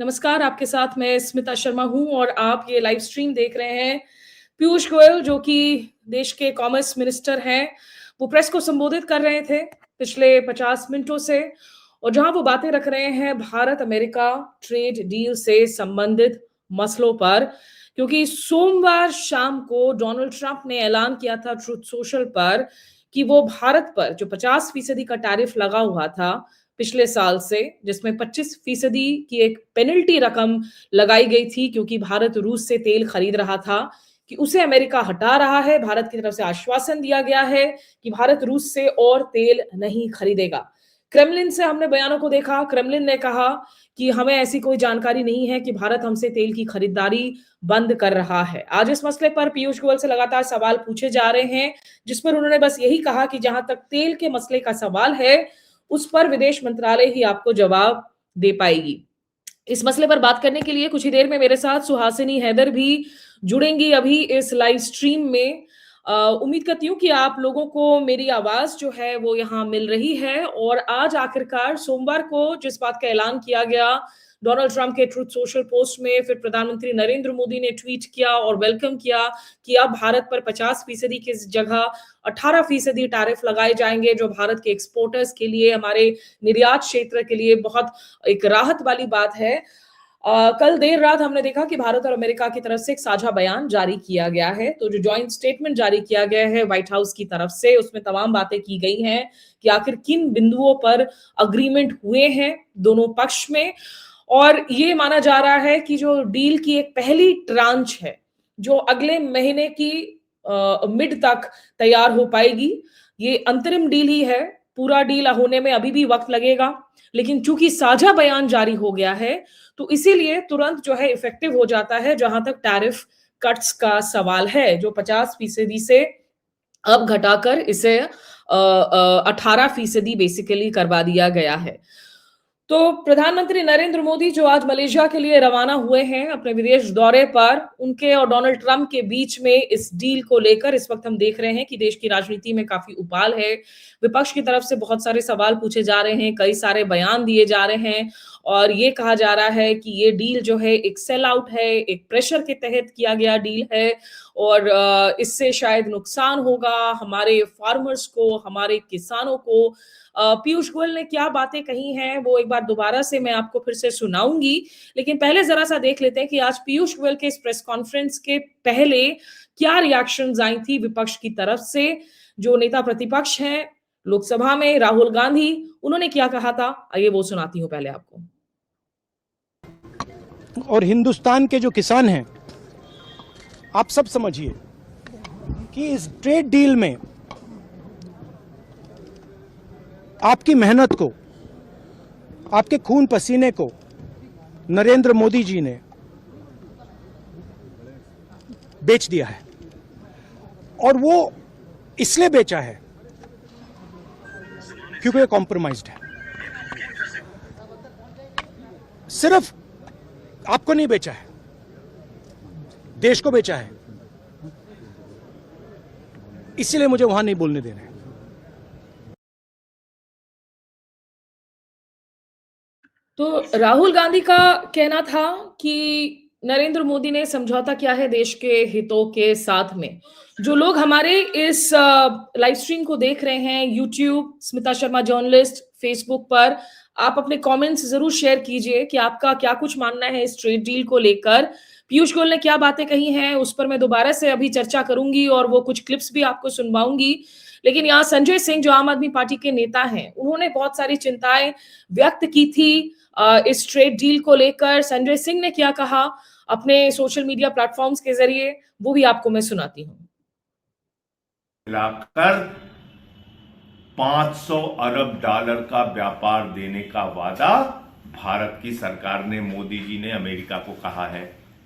नमस्कार, आपके साथ मैं स्मिता शर्मा हूँ और आप ये लाइव स्ट्रीम देख रहे हैं। पीयूष गोयल जो कि देश के कॉमर्स मिनिस्टर हैं, वो प्रेस को संबोधित कर रहे थे पिछले 50 मिनटों से और जहां वो बातें रख रहे हैं भारत अमेरिका ट्रेड डील से संबंधित मसलों पर, क्योंकि सोमवार शाम को डोनाल्ड ट्रंप ने ऐलान किया था ट्रुथ सोशल पर कि वो भारत पर जो 50% का टैरिफ लगा हुआ था पिछले साल से, जिसमें 25% की एक पेनल्टी रकम लगाई गई थी क्योंकि भारत रूस से तेल खरीद रहा था, कि उसे अमेरिका हटा रहा है। भारत की तरफ से आश्वासन दिया गया है कि भारत रूस से और तेल नहीं खरीदेगा। क्रेमलिन से हमने बयानों को देखा, क्रेमलिन ने कहा कि हमें ऐसी कोई जानकारी नहीं है कि भारत हमसे तेल की खरीदारी बंद कर रहा है। आज इस मसले पर पीयूष गोयल से लगातार सवाल पूछे जा रहे हैं, जिस पर उन्होंने बस यही कहा कि जहां तक तेल के मसले का सवाल है उस पर विदेश मंत्रालय ही आपको जवाब दे पाएगी। इस मसले पर बात करने के लिए कुछ ही देर में मेरे साथ सुहासिनी हैदर भी जुड़ेंगी अभी इस लाइव स्ट्रीम में। उम्मीद करती हूँ कि आप लोगों को मेरी आवाज जो है वो यहाँ मिल रही है। और आज आखिरकार सोमवार को जिस बात का ऐलान किया गया डोनाल्ड ट्रंप के ट्रुथ सोशल पोस्ट में, फिर प्रधानमंत्री नरेंद्र मोदी ने ट्वीट किया और वेलकम किया कि अब भारत पर 50% की जगह 18% टैरिफ लगाए जाएंगे, जो भारत के एक्सपोर्टर्स के लिए, हमारे निर्यात क्षेत्र के लिए बहुत एक राहत वाली बात है। कल देर रात हमने देखा कि भारत और अमेरिका की तरफ से एक साझा बयान जारी किया गया है। तो जो जॉइंट स्टेटमेंट जारी किया गया है व्हाइट हाउस की तरफ से, उसमें तमाम बातें की गई हैं कि आखिर किन बिंदुओं पर अग्रीमेंट हुए हैं दोनों पक्ष में। और ये माना जा रहा है कि जो डील की एक पहली ट्रांच है जो अगले महीने की मिड तक तैयार हो पाएगी। ये अंतरिम डील ही है, पूरा डील होने में अभी भी वक्त लगेगा, लेकिन चूंकि साझा बयान जारी हो गया है तो इसीलिए तुरंत जो है इफेक्टिव हो जाता है जहां तक टैरिफ कट्स का सवाल है, जो 50% से अब घटाकर इसे 18% बेसिकली करवा दिया गया है। तो प्रधानमंत्री नरेंद्र मोदी जो आज मलेशिया के लिए रवाना हुए हैं अपने विदेश दौरे पर, उनके और डोनाल्ड ट्रंप के बीच में इस डील को लेकर इस वक्त हम देख रहे हैं कि देश की राजनीति में काफी उबाल है। विपक्ष की तरफ से बहुत सारे सवाल पूछे जा रहे हैं, कई सारे बयान दिए जा रहे हैं और ये कहा जा रहा है कि ये डील जो है एक सेल आउट है, एक प्रेशर के तहत किया गया डील है और इससे शायद नुकसान होगा हमारे फार्मर्स को, हमारे किसानों को। पीयूष गोयल ने क्या बातें कही हैं वो एक बार दोबारा से मैं आपको फिर से सुनाऊंगी, लेकिन पहले जरा सा देख लेते हैं कि आज पीयूष गोयल के इस प्रेस कॉन्फ्रेंस के पहले क्या रिएक्शंस आई थी विपक्ष की तरफ से। जो नेता प्रतिपक्ष हैं लोकसभा में राहुल गांधी, उन्होंने क्या कहा था, आइए वो सुनाती हूं पहले आपको। और हिंदुस्तान के जो किसान हैं, आप सब समझिए कि इस ट्रेड डील में आपकी मेहनत को, आपके खून पसीने को नरेंद्र मोदी जी ने बेच दिया है। और वो इसलिए बेचा है क्योंकि ये कॉम्प्रोमाइज्ड है। सिर्फ आपको नहीं बेचा है, देश को बेचा है। इसीलिए मुझे वहां नहीं बोलने दे रहे हैं। तो राहुल गांधी का कहना था कि नरेंद्र मोदी ने समझौता किया है देश के हितों के साथ में। जो लोग हमारे इस लाइव स्ट्रीम को देख रहे हैं YouTube Smita Sharma journalist Facebook पर, आप अपने कमेंट्स जरूर शेयर कीजिए कि आपका क्या कुछ मानना है इस ट्रेड डील को लेकर। पीयूष गोयल ने क्या बातें कही हैं उस पर मैं दोबारा से अभी चर्चा करूंगी और वो कुछ क्लिप्स भी आपको सुनवाऊंगी। लेकिन यहाँ संजय सिंह जो आम आदमी पार्टी के नेता हैं, उन्होंने बहुत सारी चिंताएं व्यक्त की थी इस ट्रेड डील को लेकर। संजय सिंह ने क्या कहा अपने सोशल मीडिया प्लेटफॉर्म्स के जरिए, वो भी आपको मैं सुनाती हूँ। मिलाकर 500 अरब डॉलर का व्यापार देने का वादा भारत की सरकार ने, मोदी जी ने अमेरिका को कहा है।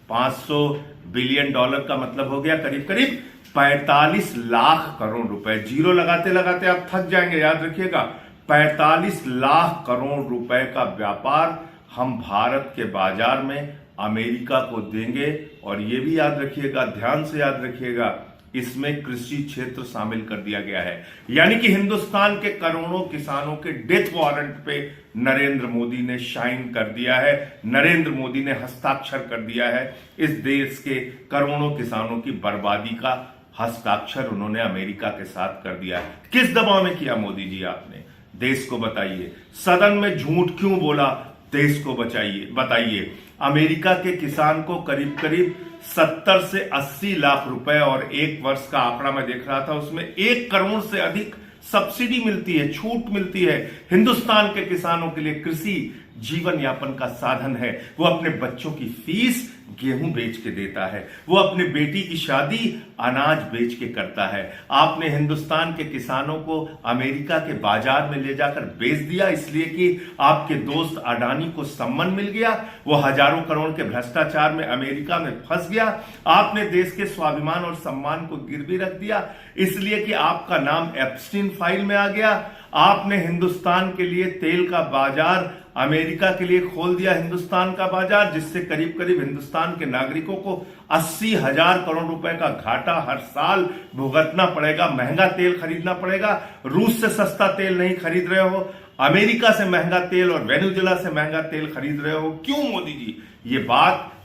500 बिलियन डॉलर का मतलब हो गया करीब करीब 45 लाख करोड़ रुपए। जीरो लगाते लगाते आप थक जाएंगे, याद रखिएगा। 45 लाख करोड़ रुपए का व्यापार हम भारत के बाजार में अमेरिका को देंगे। और ये भी याद रखिएगा, ध्यान से याद रखिएगा, इसमें कृषि क्षेत्र शामिल कर दिया गया है। यानी कि हिंदुस्तान के करोड़ों किसानों के डेथ वारंट पे नरेंद्र मोदी ने साइन कर दिया है, नरेंद्र मोदी ने हस्ताक्षर कर दिया है। इस देश के करोड़ों किसानों की बर्बादी का हस्ताक्षर उन्होंने अमेरिका के साथ कर दिया है। किस दबाव में किया मोदी जी आपने? देश को बताइए। सदन में झूठ क्यों बोला? देश को बताइए। अमेरिका के किसान को करीब करीब 70 से 80 लाख रुपए और एक वर्ष का आंकड़ा मैं देख रहा था, उसमें 1 करोड़ से अधिक सब्सिडी मिलती है, छूट मिलती है। हिंदुस्तान के किसानों के लिए कृषि जीवन यापन का साधन है। वो अपने बच्चों की फीस गेहूं बेच के देता है, वो अपने बेटी की शादी अनाज बेच के करता है। आपने हिंदुस्तान के किसानों को अमेरिका के बाजार में ले जाकर बेच दिया इसलिए कि आपके दोस्त अडानी को सम्मान मिल गया, वो हजारों करोड़ के भ्रष्टाचार में अमेरिका में फंस गया। आपने देश के स्वाभिमान और सम्मान को गिरवी रख दिया इसलिए कि आपका नाम एप्स्टीन फाइल में आ गया। आपने हिंदुस्तान के लिए तेल का बाजार अमेरिका के लिए खोल दिया, हिंदुस्तान का बाजार, जिससे करीब करीब हिंदुस्तान के नागरिकों को 80,000 करोड़ रुपए का घाटा हर साल भुगतना पड़ेगा। महंगा तेल खरीदना पड़ेगा। रूस से सस्ता तेल नहीं खरीद रहे हो, अमेरिका से महंगा तेल और वेनेजुएला से महंगा तेल खरीद रहे हो। क्यों मोदी जी?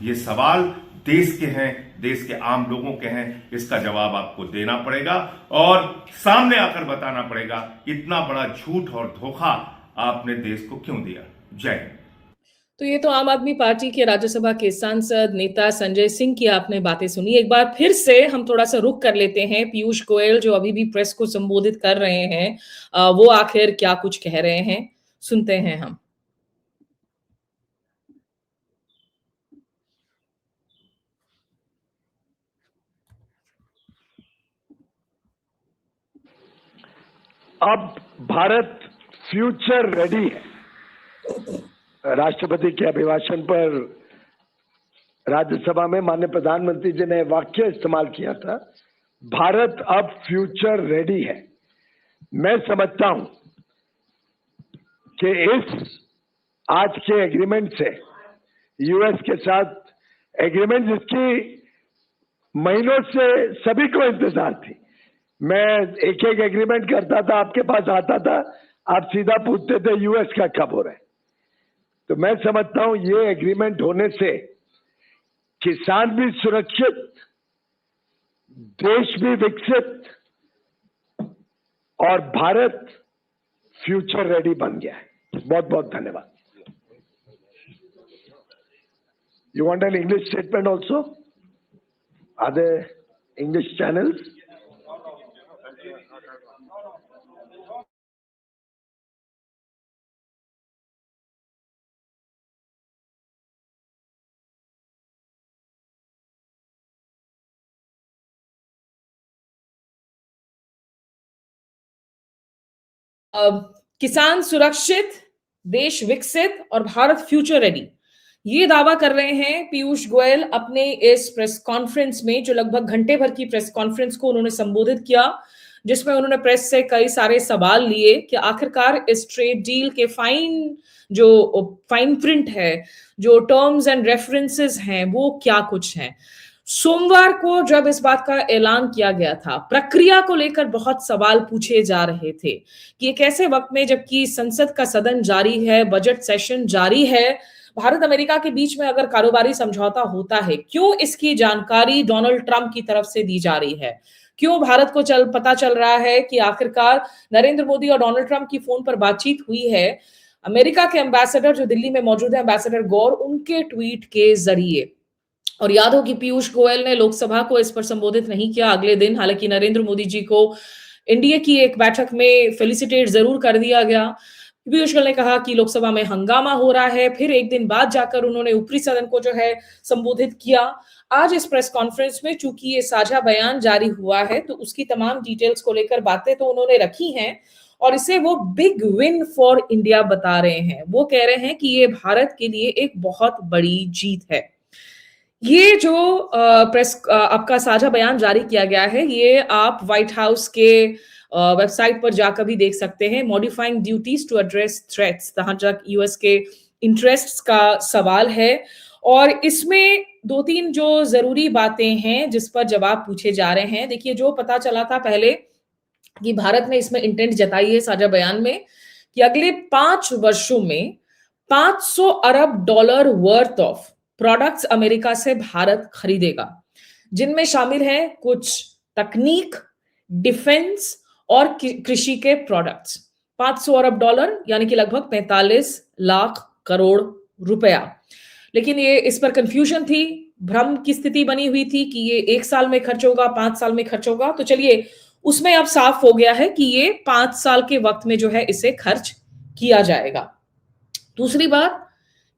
ये सवाल देश के हैं, देश के आम लोगों के हैं। इसका जवाब आपको देना पड़ेगा और सामने आकर बताना पड़ेगा इतना बड़ा झूठ और धोखा आपने देश को क्यों दिया। जय हिंद। तो ये तो आम आदमी पार्टी के राज्यसभा के सांसद नेता संजय सिंह की आपने बातें सुनी। एक बार फिर से हम थोड़ा सा रुख कर लेते हैं। पीयूष गोयल जो अभी भी प्रेस को संबोधित कर रहे हैं, वो आखिर क्या कुछ कह रहे हैं, सुनते हैं हम। अब भारत फ्यूचर रेडी है। राष्ट्रपति के अभिभाषण पर राज्यसभा में माननीय प्रधानमंत्री जी ने वाक्य इस्तेमाल किया था, भारत अब फ्यूचर रेडी है। मैं समझता हूं कि इस आज के एग्रीमेंट से, यूएस के साथ एग्रीमेंट जिसकी महीनों से सभी को इंतजार थी, मैं एक एक एग्रीमेंट करता था, आपके पास आता था, आप सीधा पूछते थे यूएस का कब हो रहा है। तो मैं समझता हूं ये एग्रीमेंट होने से किसान भी सुरक्षित, देश भी विकसित और भारत फ्यूचर रेडी बन गया है। बहुत बहुत धन्यवाद। You want an English statement also? Are there English channels? किसान सुरक्षित, देश विकसित और भारत फ्यूचर रेडी, ये दावा कर रहे हैं पीयूष गोयल अपने इस प्रेस कॉन्फ्रेंस में, जो लगभग घंटे भर की प्रेस कॉन्फ्रेंस को उन्होंने संबोधित किया, जिसमें उन्होंने प्रेस से कई सारे सवाल लिए कि आखिरकार इस ट्रेड डील के फाइन प्रिंट है, जो टर्म्स एंड रेफरेंसेस हैं, वो क्या कुछ हैं। सोमवार को जब इस बात का ऐलान किया गया था, प्रक्रिया को लेकर बहुत सवाल पूछे जा रहे थे कि एक ऐसे वक्त में जबकि संसद का सदन जारी है, बजट सेशन जारी है, भारत अमेरिका के बीच में अगर कारोबारी समझौता होता है, क्यों इसकी जानकारी डोनाल्ड ट्रंप की तरफ से दी जा रही है? क्यों भारत को पता चल रहा है कि आखिरकार नरेंद्र मोदी और डोनाल्ड ट्रंप की फोन पर बातचीत हुई है अमेरिका के एम्बेसडर जो दिल्ली में मौजूद है, एम्बेसडर गौर, उनके ट्वीट के जरिए। और याद हो कि पीयूष गोयल ने लोकसभा को इस पर संबोधित नहीं किया अगले दिन, हालांकि नरेंद्र मोदी जी को एनडीए की एक बैठक में फेलिसिटेट जरूर कर दिया गया। पीयूष गोयल ने कहा कि लोकसभा में हंगामा हो रहा है, फिर एक दिन बाद जाकर उन्होंने ऊपरी सदन को जो है संबोधित किया। आज इस प्रेस कॉन्फ्रेंस में चूंकि ये साझा बयान जारी हुआ है, तो उसकी तमाम डिटेल्स को लेकर बातें तो उन्होंने रखी हैं और इसे वो बिग विन फॉर इंडिया बता रहे हैं। वो कह रहे हैं कि ये भारत के लिए एक बहुत बड़ी जीत है। ये जो प्रेस आपका साझा बयान जारी किया गया है, ये आप व्हाइट हाउस के वेबसाइट पर जाकर भी देख सकते हैं। Modifying duties to address threats, जहां तक यूएस के इंटरेस्ट्स का सवाल है। और इसमें 2-3 जो ज़रूरी बातें हैं जिस पर जवाब पूछे जा रहे हैं। देखिए, जो पता चला था पहले कि भारत ने इसमें इंटेंट जताई है साझा बयान में कि अगले 5 वर्षों में $500 अरब वर्थ ऑफ प्रोडक्ट्स अमेरिका से भारत खरीदेगा, जिनमें शामिल हैं कुछ तकनीक, डिफेंस और कृषि के प्रोडक्ट्स। $500 अरब यानी कि लगभग 45 लाख करोड़ रुपया। लेकिन ये इस पर कंफ्यूजन थी, भ्रम की स्थिति बनी हुई थी कि ये 1 साल में खर्च होगा, 5 साल में खर्च होगा। तो चलिए, उसमें अब साफ हो गया है कि ये 5 साल के वक्त में जो है इसे खर्च किया जाएगा। दूसरी बात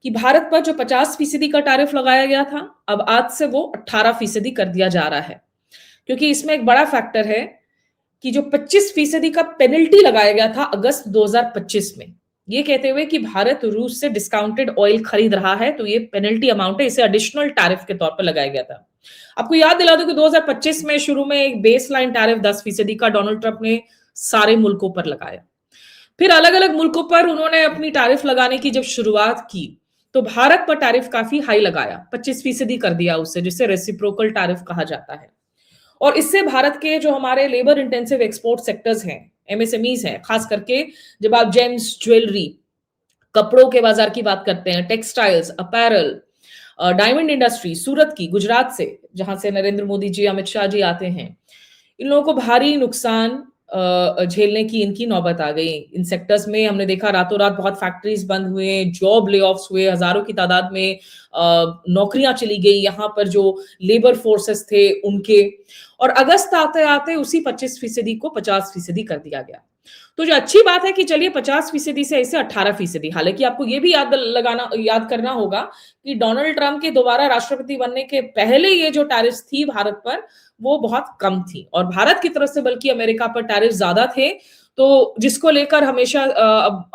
कि भारत पर जो 50% का टैरिफ लगाया गया था, अब आज से वो 18% कर दिया जा रहा है, क्योंकि इसमें एक बड़ा फैक्टर है कि जो 25% का पेनल्टी लगाया गया था अगस्त 2025 में, ये कहते हुए कि भारत रूस से डिस्काउंटेड ऑयल खरीद रहा है, तो ये पेनल्टी अमाउंट है, इसे एडिशनल टैरिफ के तौर पर लगाया गया था। आपको याद दिला दूं कि 2025 में शुरू में एक बेसलाइन टैरिफ 10% का डोनाल्ड ट्रंप ने सारे मुल्कों पर लगाया। फिर अलग अलग मुल्कों पर उन्होंने अपनी टैरिफ लगाने की जब शुरुआत की, तो भारत पर टैरिफ काफी हाई लगाया, 25% कर दिया उसे, जिसे रेसिप्रोकल टैरिफ कहा जाता है। और इससे भारत के जो हमारे लेबर इंटेंसिव एक्सपोर्ट सेक्टर्स हैं, एमएसएमईज हैं, खास करके जब आप जेम्स, ज्वेलरी, कपड़ों के बाजार की बात करते हैं, टेक्सटाइल्स, अपैरल, डायमंड इंडस्ट्री, सूरत की, गुजरात से, जहां से नरेंद्र मोदी जी, अमित शाह जी आते हैं, इन लोगों को भारी नुकसान झेलने की इनकी नौबत आ गई। इन सेक्टर्स में हमने देखा रातों रात बहुत फैक्ट्रीज बंद हुए, जॉब ले ऑफ्स हुए, हजारों की तादाद में नौकरियां चली गई, यहाँ पर जो लेबर फोर्सेस थे उनके। और अगस्त आते आते उसी 25% को 50% कर दिया गया। तो जो अच्छी बात है कि चलिए 50% से ऐसे 18%। हालांकि आपको ये भी याद करना होगा कि डोनाल्ड ट्रंप के दोबारा राष्ट्रपति बनने के पहले ये जो टैरिफ थी भारत पर, वो बहुत कम थी, और भारत की तरफ से बल्कि अमेरिका पर टैरिफ ज्यादा थे। तो जिसको लेकर हमेशा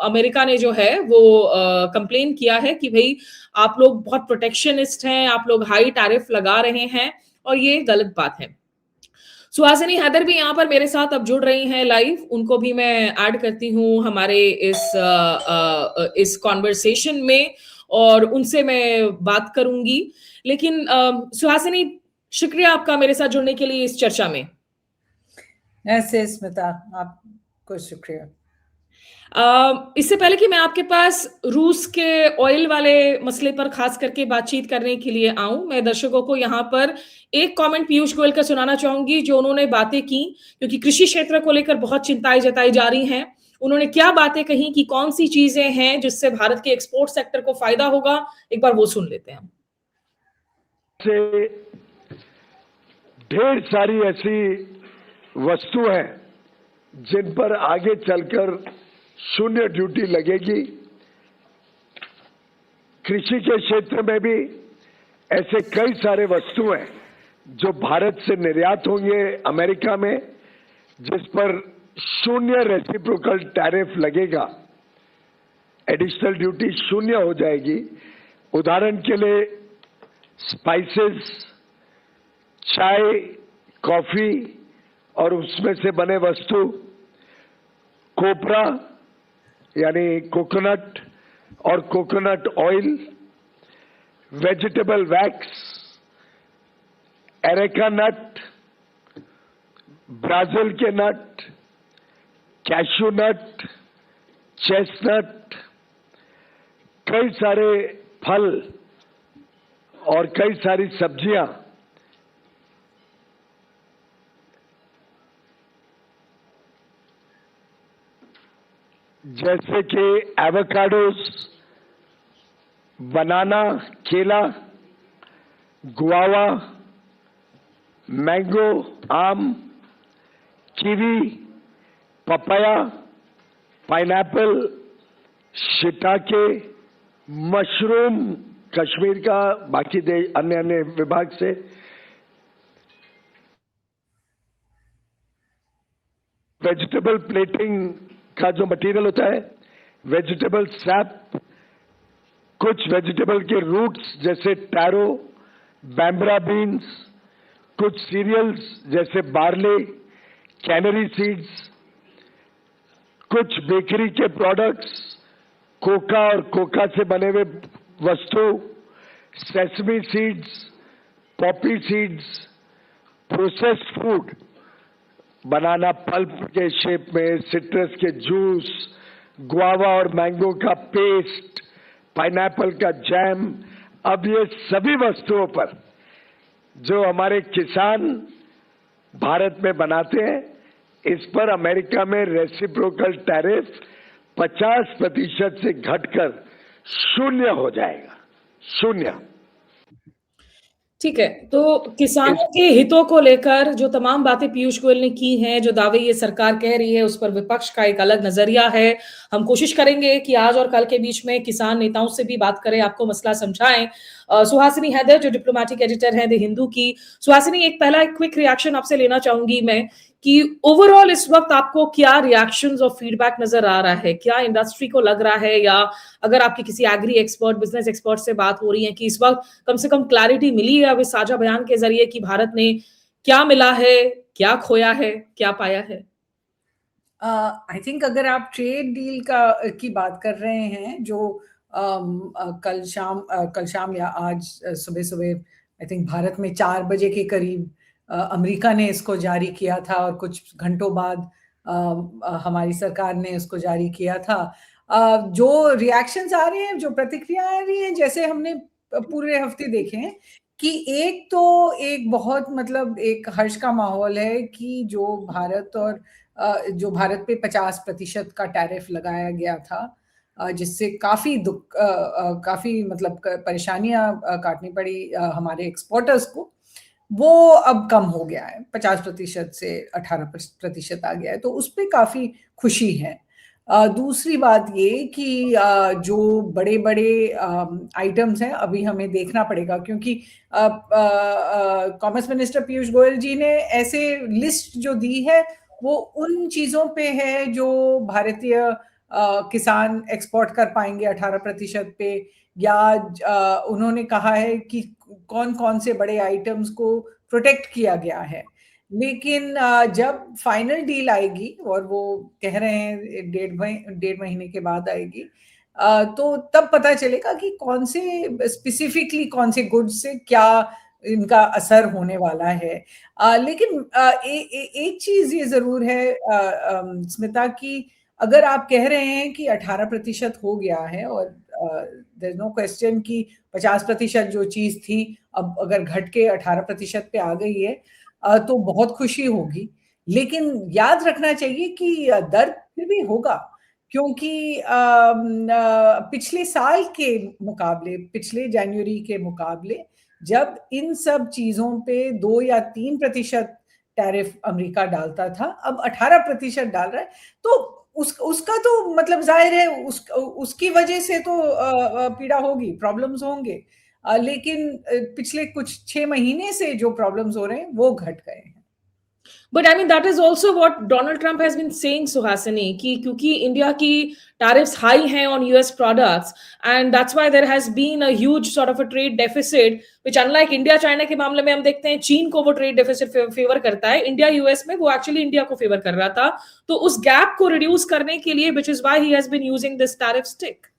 अमेरिका ने जो है वो कंप्लेन किया है कि भाई आप लोग बहुत प्रोटेक्शनिस्ट हैं, आप लोग हाई टैरिफ लगा रहे हैं, और ये गलत बात है। सुहासिनी हैदर भी यहाँ पर मेरे साथ अब जुड़ रही हैं लाइव, उनको भी मैं ऐड करती हूँ हमारे इस कॉन्वर्सेशन में, और उनसे मैं बात करूंगी। लेकिन सुहासिनी, शुक्रिया आपका मेरे साथ जुड़ने के लिए इस चर्चा में। ऐसे स्मिता, आपको शुक्रिया। इससे पहले कि मैं आपके पास रूस के ऑयल वाले मसले पर खास करके बातचीत करने के लिए आऊं, मैं दर्शकों को यहाँ पर एक कमेंट पीयूष गोयल का सुनाना चाहूंगी, जो उन्होंने बातें की, क्योंकि कृषि क्षेत्र को लेकर बहुत चिंताएं जताई जा रही हैं। उन्होंने क्या बातें कही कि कौन सी चीजें हैं जिससे भारत के एक्सपोर्ट सेक्टर को फायदा होगा, एक बार वो सुन लेते हैं। से ढेर सारी ऐसी वस्तु हैं जिन पर आगे चलकर शून्य ड्यूटी लगेगी। कृषि के क्षेत्र में भी ऐसे कई सारे वस्तु हैं जो भारत से निर्यात होंगे अमेरिका में, जिस पर शून्य रेसिप्रोकल टैरिफ लगेगा, एडिशनल ड्यूटी शून्य हो जाएगी। उदाहरण के लिए स्पाइसेस, चाय, कॉफी और उसमें से बने वस्तु, कोपरा यानी कोकोनट और coconut oil, vegetable wax, areca nut, Brazil के नट, कैशू नट, चेस्टनट, कई सारे फल और कई सारी सब्जियां, जैसे कि एवोकाडोस, बनाना, केला, गुआवा, मैंगो, आम, kiwi, papaya, pineapple, shiitake, mushroom Kashmir का, बाकी अन्य विभाग से, वेजिटेबल प्लेटिंग का जो मटेरियल होता है, वेजिटेबल सैप, कुछ वेजिटेबल के रूट्स जैसे टैरो, बैम्ब्रा बीन्स, कुछ सीरियल्स जैसे बार्ले, कैनरी सीड्स, कुछ बेकरी के प्रोडक्ट्स, कोका और कोका से बने हुए वस्तु, sesame seeds, poppy seeds, processed food, banana pulp के शेप में, सिट्रस के जूस, गुआवा और मैंगो का पेस्ट, पाइनएप्पल का जैम, अब ये सभी वस्तुओं पर जो हमारे किसान भारत में बनाते हैं, इस पर अमेरिका में रेसिप्रोकल टैरिफ 50% से घटकर 0 हो जाएगा। 0। ठीक है, तो किसानों के हितों को लेकर जो तमाम बातें पीयूष गोयल ने की हैं, जो दावे ये सरकार कह रही है, उस पर विपक्ष का एक अलग नजरिया है। हम कोशिश करेंगे कि आज और कल के बीच में किसान नेताओं से भी बात करें, आपको मसला समझाएं। सुहासिनी हैदर जो डिप्लोमेटिक एडिटर हैं द हिंदू की। सुहासिनी, एक पहला क्विक रिएक्शन आपसे लेना चाहूंगी मैं कि ओवरऑल इस वक्त आपको क्या रिएक्शंस और फीडबैक नजर आ रहा है? क्या इंडस्ट्री को लग रहा है, या अगर आपकी किसी एग्री एक्सपर्ट, बिजनेस एक्सपर्ट से बात हो रही है कि इस वक्त कम से कम क्लैरिटी मिली है अब इस साझा बयान के जरिए कि भारत ने क्या मिला है, क्या खोया है, क्या पाया है? आई थिंक अगर आप ट्रेड डील की बात कर रहे हैं जो कल शाम या आज सुबह आई थिंक भारत में 4 बजे के करीब अमेरिका ने इसको जारी किया था और कुछ घंटों बाद हमारी सरकार ने इसको जारी किया था। जो रिएक्शंस आ रहे हैं, जो प्रतिक्रिया आ रही है, जैसे हमने पूरे हफ्ते देखे हैं कि एक बहुत मतलब एक हर्ष का माहौल है कि जो भारत पे 50% का टैरिफ लगाया गया था, जिससे काफी मतलब परेशानियां काटनी पड़ी हमारे एक्सपोर्टर्स को, वो अब कम हो गया है। 50% से 18% आ गया है, तो उस पर काफी खुशी है। दूसरी बात ये कि जो बड़े बड़े आइटम्स हैं अभी हमें देखना पड़ेगा, क्योंकि कॉमर्स मिनिस्टर पीयूष गोयल जी ने ऐसे लिस्ट जो दी है वो उन चीजों पे है जो भारतीय किसान एक्सपोर्ट कर पाएंगे 18% पे, या उन्होंने कहा है कि कौन कौन से बड़े आइटम्स को प्रोटेक्ट किया गया है। लेकिन जब फाइनल डील आएगी, और वो कह रहे हैं 1.5 महीने के बाद आएगी, तो तब पता चलेगा कि कौन से स्पेसिफिकली कौन से गुड्स से क्या इनका असर होने वाला है। लेकिन एक चीज ये जरूर है स्मिता, कि अगर आप कह रहे हैं कि 18% हो गया है, और देयर इज नो क्वेश्चन कि 50% जो चीज थी अब अगर घट के 18% पे आ गई है, तो बहुत खुशी होगी। लेकिन याद रखना चाहिए कि दर्द फिर भी होगा, क्योंकि पिछले साल के मुकाबले, पिछले जनवरी के मुकाबले, जब इन सब चीजों पे 2 या 3% टैरिफ अमेरिका डालता था, अब 18% डाल रहा है, तो उसका तो मतलब जाहिर है उसकी वजह से तो पीड़ा होगी, प्रॉब्लम्स होंगे। लेकिन पिछले कुछ 6 महीने से जो प्रॉब्लम्स हो रहे हैं वो घट गए हैं। But I mean, that is also what Donald Trump has been saying, Suhasini, कि क्योंकि इंडिया की tariffs high हैं on US products, and that's why there has been a huge sort of a trade deficit, which unlike India China के मामले में हम देखते हैं चीन को वो trade deficit फेवर करता है, इंडिया US में वो actually इंडिया को फेवर कर रहा था। तो उस गैप को रिड्यूस करने के लिए, which is why he has been using this tariff stick.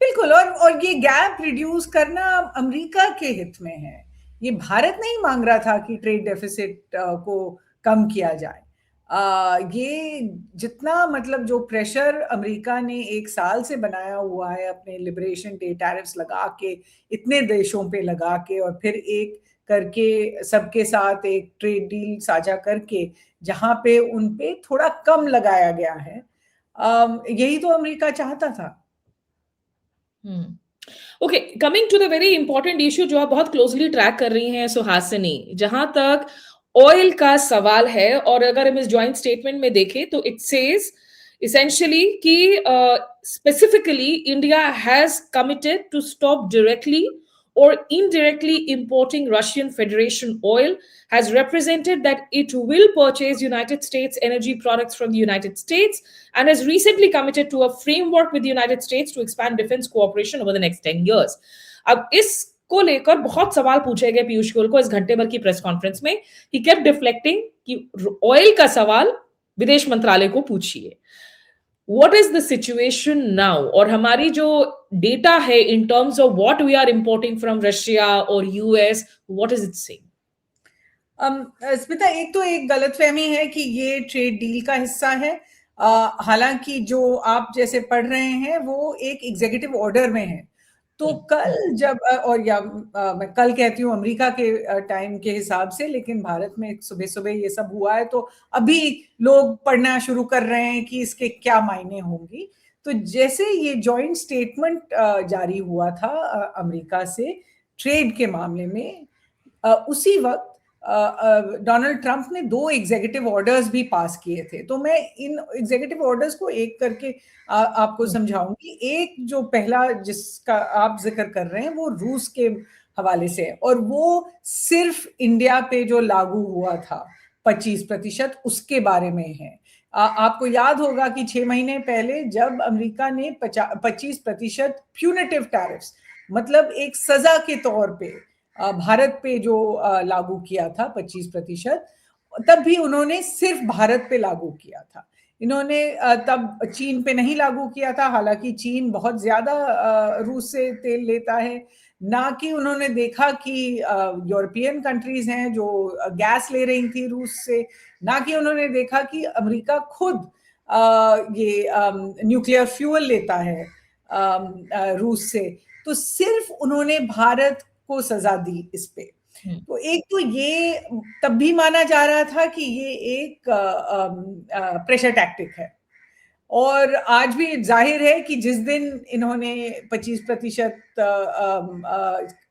बिल्कुल, और ये गैप रिड्यूस करना अमेरिका के हित में है। ये भारत नहीं मांग रहा था कि ट्रेड डेफिसिट को कम किया जाए। ये जितना मतलब जो प्रेशर अमेरिका ने 1 साल से बनाया हुआ है अपने लिबरेशन डे टैरिफ्स लगा के, इतने देशों पे लगा के, और फिर एक करके सबके साथ एक ट्रेड डील साझा करके जहां पे उन पे थोड़ा कम लगाया गया है, यही तो अमेरिका चाहता था। Okay, coming to the very important issue जो आप बहुत क्लोजली ट्रैक कर रही हैं सुहासिनी, जहां तक ऑयल का सवाल है, और अगर हम इस जॉइंट स्टेटमेंट में देखें तो इट सेज essentially कि specifically India has committed to stop directly or indirectly importing Russian Federation oil, has represented that it will purchase United States energy products from the United States, and has recently committed to a framework with the United States to expand defense cooperation over the next 10 years. अब इसको लेकर बहुत सवाल पूछे गए पीयूष गोयल को इस घंटे भर की प्रेस कॉन्फ्रेंस में। He kept deflecting कि ऑयल का सवाल विदेश मंत्रालय को पूछिए। What is the situation now? और हमारी जो data है in terms of what we are importing from Russia or US, what is it saying? Smita, एक गलतफहमी है कि ये ट्रेड डील का हिस्सा है। हालांकि जो आप जैसे पढ़ रहे हैं वो एक एग्जीक्यूटिव ऑर्डर में है। तो कल जब मैं कल कहती हूँ अमेरिका के टाइम के हिसाब से, लेकिन भारत में सुबह सुबह ये सब हुआ है, तो अभी लोग पढ़ना शुरू कर रहे हैं कि इसके क्या मायने होंगी। तो जैसे ये जॉइंट स्टेटमेंट जारी हुआ था अमेरिका से ट्रेड के मामले में, उसी वक्त डोनाल्ड ट्रंप ने 2 एग्जीक्यूटिव ऑर्डर्स भी पास किए थे। तो मैं इन एग्जीक्यूटिव ऑर्डर्स को एक करके आपको समझाऊंगी। एक जो पहला जिसका आप जिक्र कर रहे हैं वो रूस के हवाले से है, और वो सिर्फ इंडिया पे जो लागू हुआ था 25%, उसके बारे में है। आपको याद होगा कि 6 महीने पहले जब अमेरिका ने 25% प्यूनिटिव टैरिफ्स, मतलब एक सजा के तौर पे भारत पे जो लागू किया था 25%, तब भी उन्होंने सिर्फ भारत पे लागू किया था। इन्होंने तब चीन पे नहीं लागू किया था, हालांकि चीन बहुत ज्यादा रूस से तेल लेता है। ना कि उन्होंने देखा कि यूरोपियन कंट्रीज हैं जो गैस ले रही थी रूस से, ना कि उन्होंने देखा कि अमेरिका खुद ये न्यूक्लियर फ्यूल लेता है रूस से। तो सिर्फ उन्होंने भारत को सजा दी इस पे। तो एक तो ये तब भी माना जा रहा था कि ये एक प्रेशर टैक्टिक है, और आज भी जाहिर है कि जिस दिन इन्होंने 25%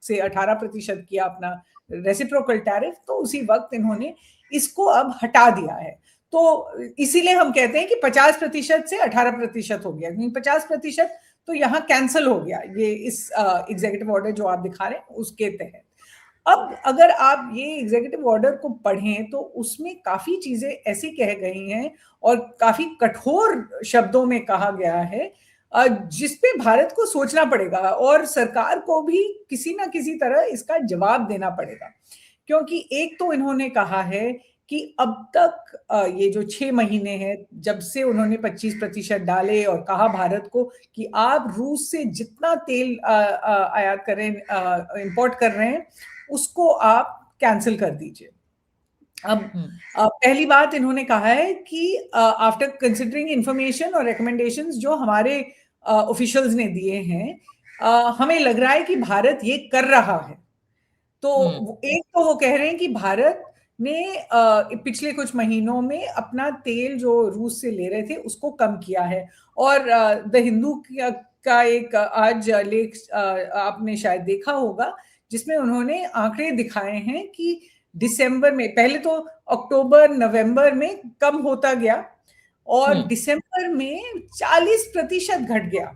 से 18% किया अपना रेसिप्रोकल टैरिफ, तो उसी वक्त इन्होंने इसको अब हटा दिया है। तो इसीलिए हम कहते हैं कि 50% से 18% हो गया, क्योंकि 50% तो यहाँ कैंसिल हो गया ये इस एग्जीक्यूटिव ऑर्डर जो आप दिखा रहे हैं उसके तहत। अब अगर आप ये एग्जीक्यूटिव ऑर्डर को पढ़ें तो उसमें काफी चीजें ऐसी कह गई हैं और काफी कठोर शब्दों में कहा गया है, जिसपे भारत को सोचना पड़ेगा और सरकार को भी किसी ना किसी तरह इसका जवाब देना पड़ेगा। क्योंकि एक तो इन्होंने कहा है कि अब तक ये जो 6 महीने हैं जब से उन्होंने 25% डाले और कहा भारत को कि आप रूस से जितना तेल आयात कर रहे हैं, इंपोर्ट कर रहे हैं, उसको आप कैंसिल कर दीजिए। अब पहली बात इन्होंने कहा है कि आफ्टर कंसिडरिंग इंफॉर्मेशन और रिकमेंडेशंस जो हमारे ऑफिशियल्स ने दिए हैं, हमें लग रहा है कि भारत ये कर रहा है। तो एक तो वो कह रहे हैं कि भारत ने पिछले कुछ महीनों में अपना तेल जो रूस से ले रहे थे उसको कम किया है। और द हिंदू का एक आज लेख आपने शायद देखा होगा, जिसमें उन्होंने आंकड़े दिखाए हैं कि दिसंबर में, पहले तो अक्टूबर नवंबर में कम होता गया और दिसंबर में 40% घट गया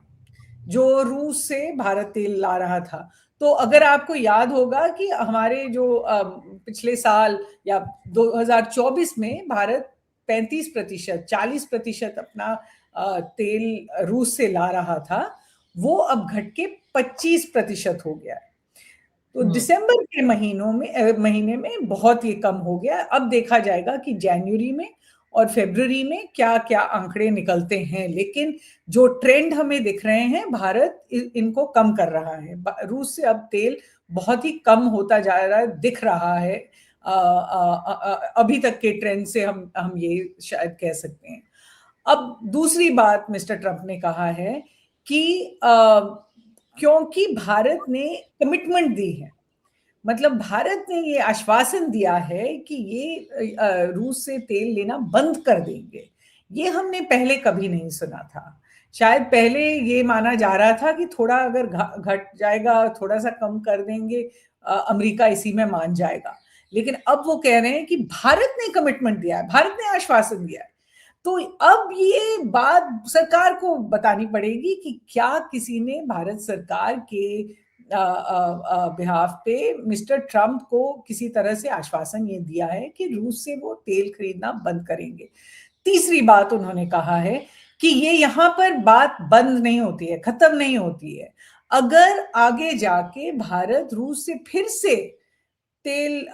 जो रूस से भारत तेल ला रहा था। तो अगर आपको याद होगा कि हमारे जो पिछले साल या 2024 में भारत 35%, 40% अपना तेल रूस से ला रहा था, वो अब घट के 25% हो गया है। तो दिसंबर के महीने में बहुत ही कम हो गया। अब देखा जाएगा कि जनवरी में और फरवरी में क्या क्या आंकड़े निकलते हैं, लेकिन जो ट्रेंड हमें दिख रहे हैं, भारत इनको कम कर रहा है। रूस से अब तेल बहुत ही कम होता जा रहा है, दिख रहा है। अभी तक के ट्रेंड से हम ये शायद कह सकते हैं। अब दूसरी बात मिस्टर ट्रंप ने कहा है कि क्योंकि भारत ने कमिटमेंट दी है, मतलब भारत ने ये आश्वासन दिया है कि ये रूस से तेल लेना बंद कर देंगे। ये हमने पहले कभी नहीं सुना था। शायद पहले ये माना जा रहा था कि थोड़ा अगर घट जाएगा, थोड़ा सा कम कर देंगे, अमेरिका इसी में मान जाएगा। लेकिन अब वो कह रहे हैं कि भारत ने कमिटमेंट दिया है, भारत ने आश्वासन दिया है। तो अब ये बात सरकार को बतानी पड़ेगी कि क्या किसी ने भारत सरकार के बिहाफ पे मिस्टर ट्रंप को किसी तरह से आश्वासन ये दिया है कि रूस से वो तेल खरीदना बंद करेंगे। तीसरी बात उन्होंने कहा है कि ये यहाँ पर बात बंद नहीं होती है, खत्म नहीं होती है। अगर आगे जाके भारत रूस से फिर से तेल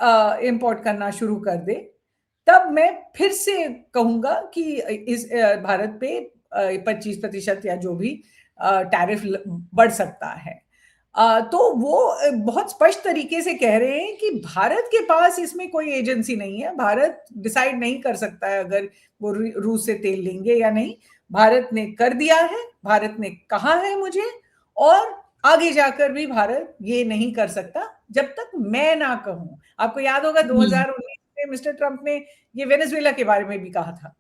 इंपोर्ट करना शुरू कर दे, तब मैं फिर से कहूंगा कि इस भारत पे 25% या जो भी टैरिफ बढ़ सकता है। तो वो बहुत स्पष्ट तरीके से कह रहे हैं कि भारत के पास इसमें कोई एजेंसी नहीं है, भारत डिसाइड नहीं कर सकता है अगर वो रूस से तेल लेंगे या नहीं। भारत ने कर दिया है, भारत ने कहा है मुझे, और आगे जाकर भी भारत ये नहीं कर सकता जब तक मैं ना कहूं। आपको याद होगा 2019 में मिस्टर ट्रंप ने ये वेनेजुएला के बारे में भी कहा था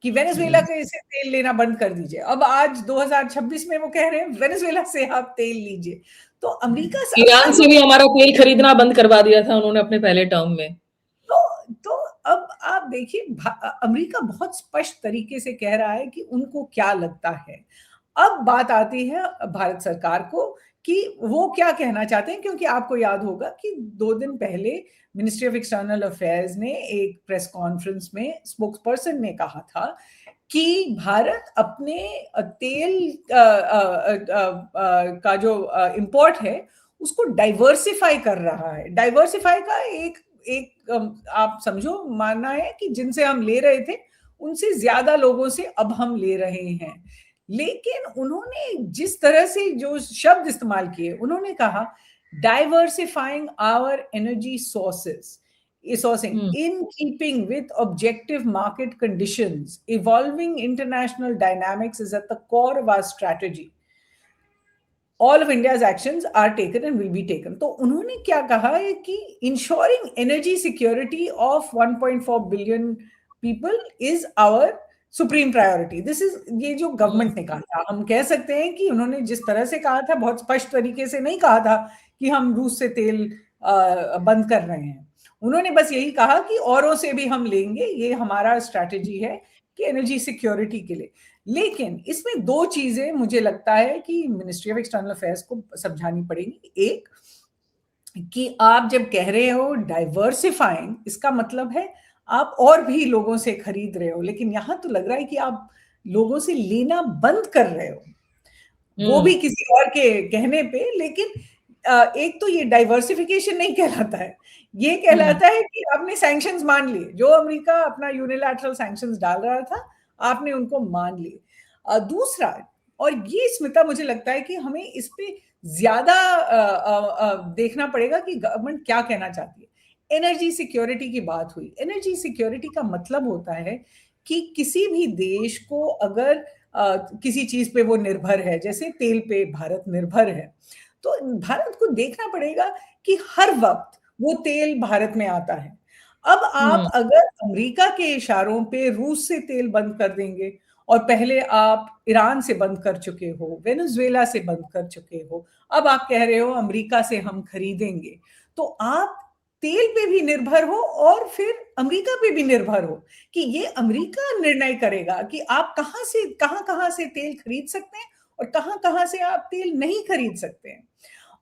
कि वेनेजुएला के से तेल लेना बंद कर दीजिए। अब आज 2026 में वो कह रहे हैं वेनेजुएला से आप तेल लीजिए। तो अमेरिका ईरान से भी हमारा तेल खरीदना बंद करवा दिया था उन्होंने अपने पहले टर्म में। तो अब आप देखिए अमेरिका बहुत स्पष्ट तरीके से कह रहा है कि उनको क्या लगता है। अब बात आती है भारत सरकार को कि वो क्या कहना चाहते हैं, क्योंकि आपको याद होगा कि 2 दिन पहले मिनिस्ट्री ऑफ एक्सटर्नल अफेयर्स ने एक प्रेस कॉन्फ्रेंस में स्पोक्सपर्सन ने कहा था कि भारत अपने तेल का जो इंपोर्ट है उसको डाइवर्सिफाई कर रहा है। डाइवर्सिफाई का एक आप समझो मानना है कि जिनसे हम ले रहे थे उनसे ज्यादा लोगों से अब हम ले रहे हैं। लेकिन उन्होंने जिस तरह से जो शब्द इस्तेमाल किए, उन्होंने कहा diversifying our energy sources sourcing in keeping with objective market conditions, evolving international dynamics is at the core of our strategy. All of India's actions are taken and will be taken. तो उन्होंने क्या कहा है कि ensuring energy security of 1.4 billion people is our supreme priority. This is ये जो government ने कहा था। हम कह सकते हैं कि उन्होंने जिस तरह से कहा था बहुत स्पष्ट तरीके से नहीं कहा था कि हम रूस से तेल बंद कर रहे हैं। उन्होंने बस यही कहा कि औरों से भी हम लेंगे, ये हमारा स्ट्रैटेजी है कि एनर्जी सिक्योरिटी के लिए। लेकिन इसमें 2 चीजें मुझे लगता है कि मिनिस्ट्री ऑफ एक्सटर्नल अफेयर्स को समझानी पड़ेगी। एक कि आप जब कह रहे हो डाइवर्सिफाइंग, इसका मतलब है आप और भी लोगों से खरीद रहे हो, लेकिन यहां तो लग रहा है कि आप लोगों से लेना बंद कर रहे हो, वो भी किसी और के कहने पे। लेकिन एक तो ये डाइवर्सिफिकेशन नहीं कहलाता है, ये कहलाता है कि आपने सैंक्शंस मान लिए। जो अमेरिका अपना यूनिलैटरल सैंक्शंस डाल रहा था, आपने उनको मान लिए। दूसरा, और ये स्मिता मुझे लगता है कि हमें इस पे ज्यादा देखना पड़ेगा कि गवर्नमेंट क्या कहना चाहती है। एनर्जी सिक्योरिटी की बात हुई। एनर्जी सिक्योरिटी का मतलब होता है कि किसी भी देश को अगर किसी चीज पे वो निर्भर है, जैसे तेल पे भारत निर्भर है, तो भारत को देखना पड़ेगा कि हर वक्त वो तेल भारत में आता है। अब आप अगर अमेरिका के इशारों पे रूस से तेल बंद कर देंगे, और पहले आप ईरान से बंद कर चुके हो, वेनेजुएला से बंद कर चुके हो, अब आप कह रहे हो अमेरिका से हम खरीदेंगे, तो आप तेल पे भी निर्भर हो और फिर अमेरिका पे भी निर्भर हो कि ये अमेरिका निर्णय करेगा कि आप कहां से तेल खरीद सकते हैं और कहां से आप तेल नहीं खरीद सकते हैं।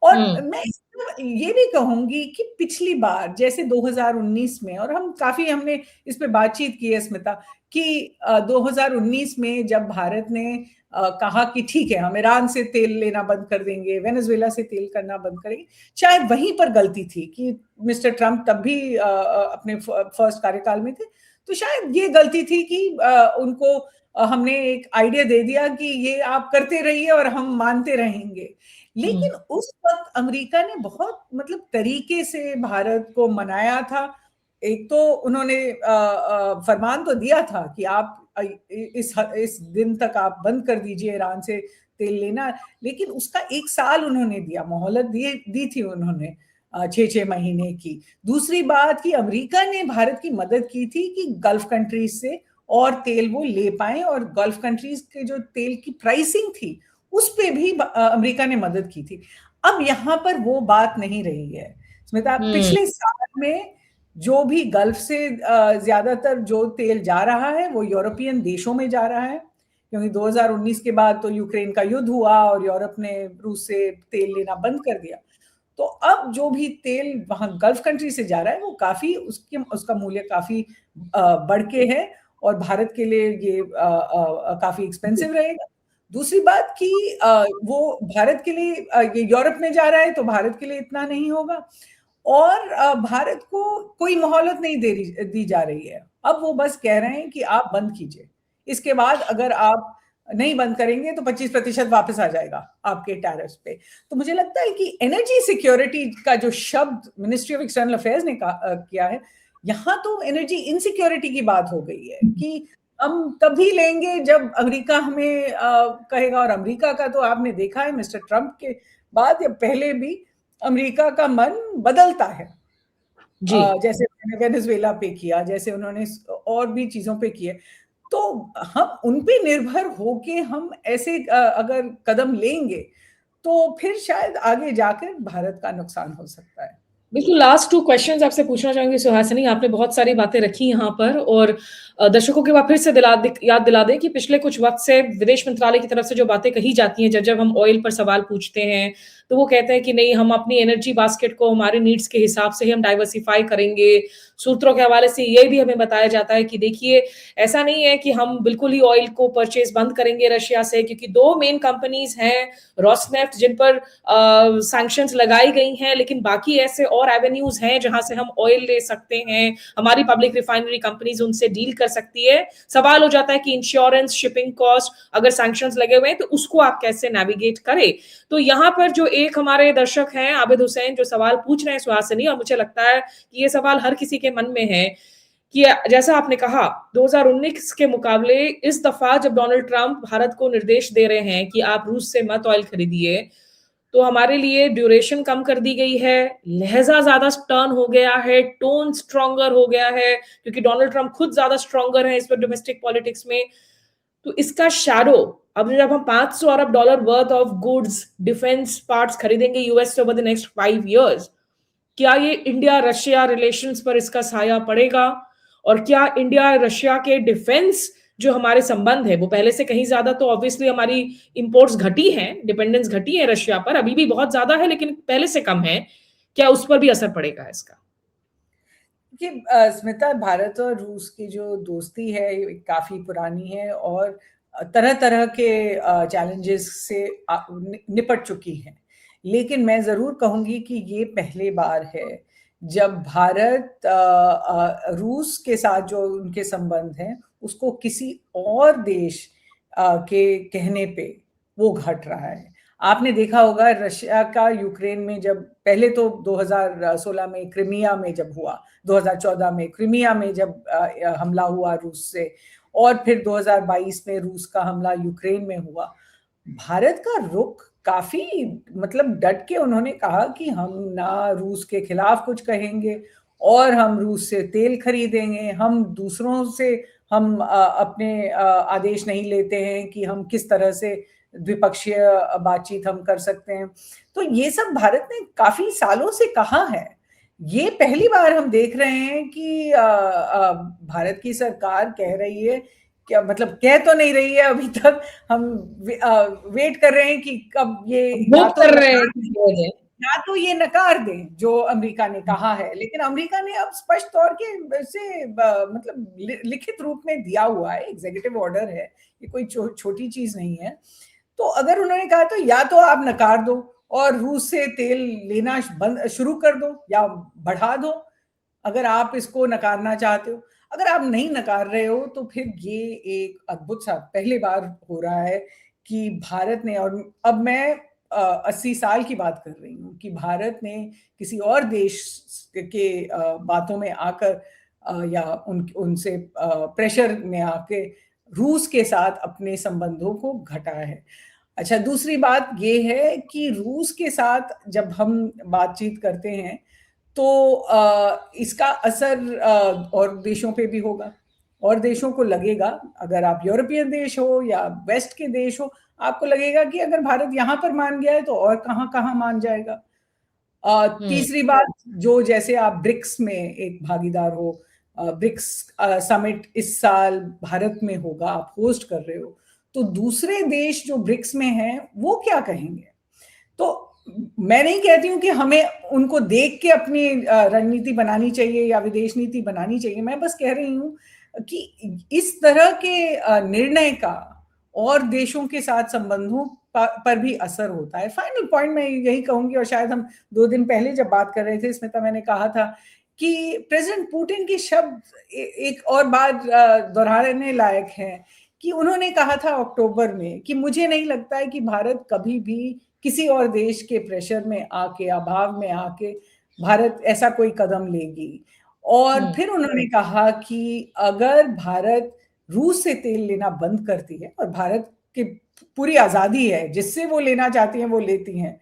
और मैं ये भी कहूंगी कि पिछली बार जैसे 2019 में, और हमने इस पे बातचीत की है स्मिता, कि 2019 में जब भारत ने कहा कि ठीक है हम ईरान से तेल लेना बंद कर देंगे, वेनेजुएला से तेल करना बंद करेंगे, शायद वहीं पर गलती थी कि मिस्टर ट्रंप तब भी अपने फर्स्ट कार्यकाल में थे, तो शायद ये गलती थी कि उनको हमने एक आइडिया दे दिया कि ये आप करते रहिए और हम मानते रहेंगे। लेकिन उस वक्त अमेरिका ने बहुत तरीके से भारत को मनाया था। एक तो उन्होंने फरमान तो दिया था कि आप इस दिन तक आप बंद कर दीजिए ईरान से तेल लेना, लेकिन उसका 1 साल उन्होंने दिया, मोहलत दी थी उन्होंने 6 महीने की। दूसरी बात कि अमेरिका ने भारत की मदद की थी कि गल्फ कंट्रीज से और तेल वो ले पाए, और गल्फ कंट्रीज के जो तेल की प्राइसिंग थी उस पे भी अमेरिका ने मदद की थी। अब यहाँ पर वो बात नहीं रही है स्मिता। पिछले साल में जो भी गल्फ से ज्यादातर जो तेल जा रहा है वो यूरोपियन देशों में जा रहा है, क्योंकि 2019 के बाद तो यूक्रेन का युद्ध हुआ और यूरोप ने रूस से तेल लेना बंद कर दिया। तो अब जो भी तेल वहां गल्फ कंट्री से जा रहा है वो काफी उसका मूल्य काफी बढ़ के है, और भारत के लिए ये काफी एक्सपेंसिव रहेगा। दूसरी बात कि वो भारत के लिए ये यूरोप में जा रहा है तो भारत के लिए इतना नहीं होगा, और भारत को कोई मोहलत नहीं दी जा रही है। अब वो बस कह रहे हैं कि आप बंद कीजिए, इसके बाद अगर आप नहीं बंद करेंगे तो 25% वापस आ जाएगा आपके टैरिफ्स पे। तो मुझे लगता है कि एनर्जी सिक्योरिटी का जो शब्द मिनिस्ट्री ऑफ एक्सटर्नल अफेयर्स ने किया है, यहाँ तो एनर्जी इनसिक्योरिटी की बात हो गई है कि हम तभी लेंगे जब अमेरिका हमें कहेगा। और अमेरिका का तो आपने देखा है मिस्टर ट्रंप के बाद या पहले भी अमेरिका का मन बदलता है जी। जैसे उन्होंने वेनेजुएला पे किया, जैसे उन्होंने और भी चीजों पे किए। तो हम उन पे निर्भर होके हम ऐसे अगर कदम लेंगे तो फिर शायद आगे जाकर भारत का नुकसान हो सकता है। बिल्कुल, लास्ट 2 क्वेश्चन्स आपसे पूछना चाहूँगी सुहासिनी, आपने बहुत सारी बातें रखी यहाँ पर और दर्शकों को एक बार फिर से याद दिला दें कि पिछले कुछ वक़्त से विदेश मंत्रालय की तरफ से जो बातें कही जाती हैं, जब हम ऑयल पर सवाल पूछते हैं, तो वो कहते हैं कि नहीं, हम अपनी एनर्जी बास्केट को हमारे नीड्स के हिसाब से ही हम डाइवर्सिफ़ाई करेंगे। सूत्रों के हवाले से ये भी हमें बताया जाता है कि देखिए, ऐसा नहीं है कि हम बिल्कुल ही ऑयल को परचेज़ बंद करेंगे रशिया से, क्योंकि 2 मेन कंपनीज़ हैं, रोस्नेफ्ट जिन पर सैंक्शंस लगाई गई हैं, लेकिन बाकी ऐसे और एवेन्यूज हैं जहां से हम ऑयल ले सकते हैं, हमारी पब्लिक रिफाइनरी कंपनीज उनसे डील कर सकती है। सवाल हो जाता है कि इंश्योरेंस, शिपिंग कॉस्ट, अगर सैंक्शंस लगे हुए हैं तो उसको आप कैसे नेविगेट करें। तो यहाँ पर जो एक हमारे दर्शक हैं आबिद हुसैन जो सवाल पूछ रहे हैं सुहासिनी, और मुझे लगता है कि ये सवाल हर किसी के मन में है कि जैसा आपने कहा 2019 के मुकाबले इस दफा जब डोनाल्ड ट्रंप भारत को निर्देश दे रहे हैं कि आप रूस से मत ऑयल खरीदिए, तो हमारे लिए ड्यूरेशन कम कर दी गई है, लहजा ज्यादा स्टर्न हो गया है, टोन स्ट्रॉन्गर हो गया है, क्योंकि डोनाल्ड ट्रंप खुद ज्यादा स्ट्रॉन्गर है इस पर डोमेस्टिक पॉलिटिक्स में। तो इसका शैडो, अब जब हम $500 अरब worth of goods, defence parts खरीदेंगे यूएस से ओवर द नेक्स्ट 5 इयर्स, क्या ये इंडिया रशिया रिलेशंस पर इसका साया पड़ेगा? और क्या इंडिया रशिया के डिफेंस जो हमारे संबंध है वो पहले से कहीं ज्यादा, तो ऑब्वियसली हमारी इंपोर्ट्स घटी हैं, डिपेंडेंस घटी है रशिया पर, अभी भी बहुत ज्यादा है लेकिन पहले से कम है, क्या उस पर भी असर पड़ेगा इसका? कि स्मिता, भारत और रूस की जो दोस्ती है ये काफी पुरानी है और तरह तरह के चैलेंजेस से निपट चुकी है। लेकिन मैं जरूर कहूंगी कि ये पहली बार है जब भारत रूस के साथ जो उनके संबंध हैं उसको किसी और देश के कहने पे वो घट रहा है। आपने देखा होगा रशिया का यूक्रेन में जब पहले तो 2016 में क्रिमिया में जब हुआ, 2014 में क्रिमिया में जब हमला हुआ रूस से, और फिर 2022 में रूस का हमला यूक्रेन में हुआ, भारत का रुख काफी मतलब डट के उन्होंने कहा कि हम ना रूस के खिलाफ कुछ कहेंगे और हम रूस से तेल खरीदेंगे, हम दूसरों से हम अपने आदेश नहीं लेते हैं कि हम किस तरह से द्विपक्षीय बातचीत हम कर सकते हैं। तो ये सब भारत ने काफी सालों से कहा है। ये पहली बार हम देख रहे हैं कि भारत की सरकार कह रही है, क्या मतलब कह तो नहीं रही है अभी तक, हम वेट कर रहे हैं कि कब ये या तो ये नकार दें जो अमेरिका ने कहा है। लेकिन अमेरिका ने अब स्पष्ट तौर के से मतलब लिखित रूप में दिया हुआ है, एग्जीक्यूटिव ऑर्डर है, ये कोई छोटी चीज नहीं है। तो अगर उन्होंने कहा तो या तो आप नकार दो और रूस से तेल लेना बंद शुरू कर दो या बढ़ा दो, अगर आप इसको नकारना चाहते हो। अगर आप नहीं नकार रहे हो तो फिर ये एक अद्भुत सा पहली बार हो रहा है कि भारत ने, और अब मैं 80 साल की बात कर रही हूँ, कि भारत ने किसी और देश के बातों में आकर या उनसे प्रेशर में आके रूस के साथ अपने संबंधों को घटाया है। अच्छा, दूसरी बात ये है कि रूस के साथ जब हम बातचीत करते हैं तो इसका असर और देशों पे भी होगा, और देशों को लगेगा, अगर आप यूरोपियन देश हो या वेस्ट के देश हो, आपको लगेगा कि अगर भारत यहाँ पर मान गया है तो और कहाँ कहाँ मान जाएगा। तीसरी बात, जो जैसे आप ब्रिक्स में एक भागीदार हो, ब्रिक्स समिट इस साल भारत में होगा, आप होस्ट कर रहे हो, तो दूसरे देश जो ब्रिक्स में हैं वो क्या कहेंगे? तो मैं नहीं कहती हूँ कि हमें उनको देख के अपनी रणनीति बनानी चाहिए या विदेश नीति बनानी चाहिए, मैं बस कह रही हूँ कि इस तरह के निर्णय का और देशों के साथ संबंधों पर भी असर होता है। फाइनल पॉइंट मैं यही कहूंगी, और शायद हम 2 दिन पहले जब बात कर रहे थे स्मिता, मैंने कहा था कि प्रेसिडेंट पुतिन के शब्द एक और बार दोहराने लायक है कि उन्होंने कहा था अक्टूबर में कि मुझे नहीं लगता है कि भारत कभी भी किसी और देश के प्रेशर में आके, अभाव में आके भारत ऐसा कोई कदम लेगी। और फिर उन्होंने कहा कि अगर भारत रूस से तेल लेना बंद करती है, और भारत की पूरी आजादी है, जिससे वो लेना चाहती हैं वो लेती हैं,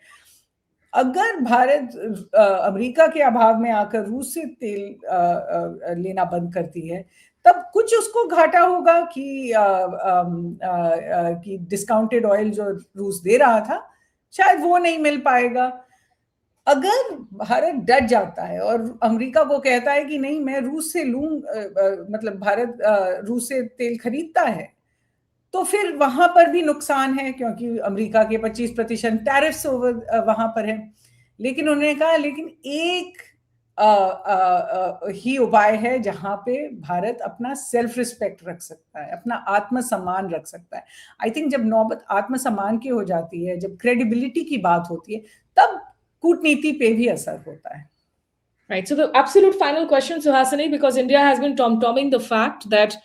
अगर भारत अमेरिका के अभाव में आकर रूस से तेल लेना बंद करती है, तब कुछ उसको घाटा होगा कि डिस्काउंटेड ऑयल जो रूस दे रहा था शायद वो नहीं मिल पाएगा। अगर भारत डट जाता है और अमेरिका को कहता है कि नहीं मैं रूस से लूं, मतलब भारत रूस से तेल खरीदता है, तो फिर वहां पर भी नुकसान है, क्योंकि अमेरिका के 25% टैरिफ्स वहां पर है। लेकिन उन्होंने कहा लेकिन एक ही उपाय है जहां पे भारत अपना सेल्फ रिस्पेक्ट रख सकता है, अपना आत्मसम्मान रख सकता है। आई थिंक जब नौबत आत्मसम्मान की हो जाती है, जब क्रेडिबिलिटी की बात होती है, तब कूटनीति पे भी असर होता है। Right. So the absolute final question, Suhasini, because India has been tom-tomming the fact that,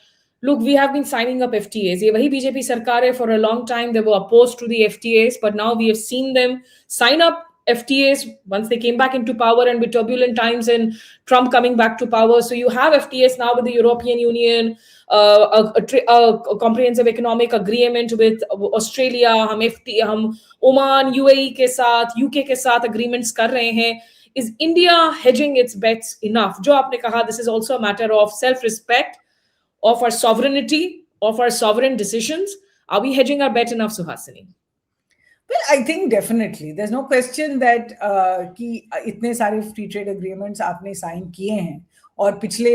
look, we have been signing up FTAs. ये वही BJP सरकार है, for a long time they were opposed to the FTAs, but now we have seen them sign up FTAs once they came back into power and with turbulent times and Trump coming back to power. So you have FTAs now with the European Union, a comprehensive economic agreement with Australia, हम Oman, UAE के साथ, UK के साथ agreements कर रहे हैं. Is India hedging its bets enough? जो आपने कहा, this is also a matter of self-respect, of our sovereignty, of our sovereign decisions. Are we hedging our bet enough, Suhasini? Well, I think definitely. There's no question that कि इतने सारे free trade agreements आपने sign किए हैं, और पिछले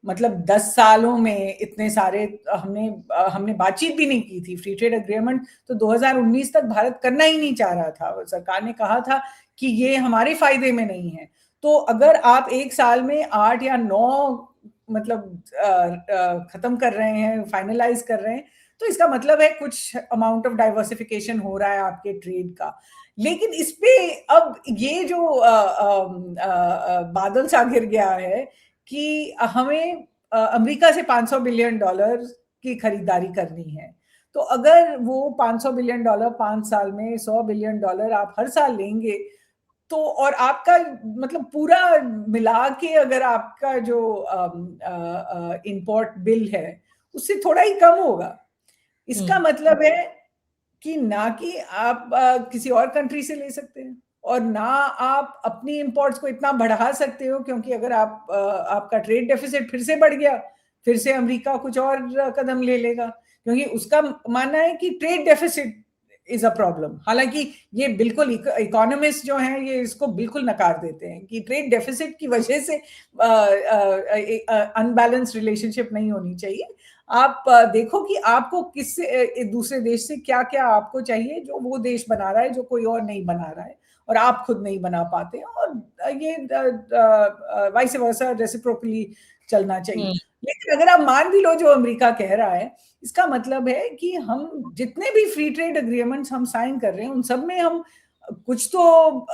मतलब 10 सालों में इतने सारे हमने बातचीत भी नहीं की थी। फ्री ट्रेड एग्रीमेंट तो 2019 तक भारत करना ही नहीं चाह रहा था। सरकार ने कहा था कि ये हमारे फायदे में नहीं है। तो अगर आप एक साल में 8 या 9 मतलब खत्म कर रहे हैं, फाइनलाइज कर रहे हैं, तो इसका मतलब है कुछ अमाउंट ऑफ डाइवर्सिफिकेशन हो रहा है आपके ट्रेड का। लेकिन इस पे अब ये जो बादल सा घिर गया है कि हमें अमेरिका से $500 बिलियन की खरीदारी करनी है। तो अगर वो $500 बिलियन 5 साल में $100 बिलियन आप हर साल लेंगे, तो और आपका मतलब पूरा मिला के अगर आपका जो इंपोर्ट बिल है उससे थोड़ा ही कम होगा। इसका मतलब है कि ना कि आप किसी और कंट्री से ले सकते हैं, और ना आप अपनी इंपोर्ट्स को इतना बढ़ा सकते हो, क्योंकि अगर आपका ट्रेड डेफिसिट फिर से बढ़ गया, फिर से अमेरिका कुछ और कदम ले लेगा, क्योंकि उसका मानना है कि trade deficit is a problem. हालांकि ये बिल्कुल इकोनॉमिस्ट जो हैं ये इसको बिल्कुल नकार देते हैं कि ट्रेड डेफिसिट की वजह से अनबैलेंस रिलेशनशिप नहीं होनी चाहिए। आप देखो कि आपको किस दूसरे देश से क्या क्या आपको चाहिए जो वो देश बना रहा है, जो कोई और नहीं बना रहा है और आप खुद नहीं बना पाते, और ये वाइस वर्सा रेसिप्रोकली चलना चाहिए। लेकिन अगर आप मान भी लो जो अमेरिका कह रहा है, इसका मतलब है कि हम जितने भी फ्री ट्रेड एग्रीमेंट्स हम साइन कर रहे हैं उन सब में हम कुछ तो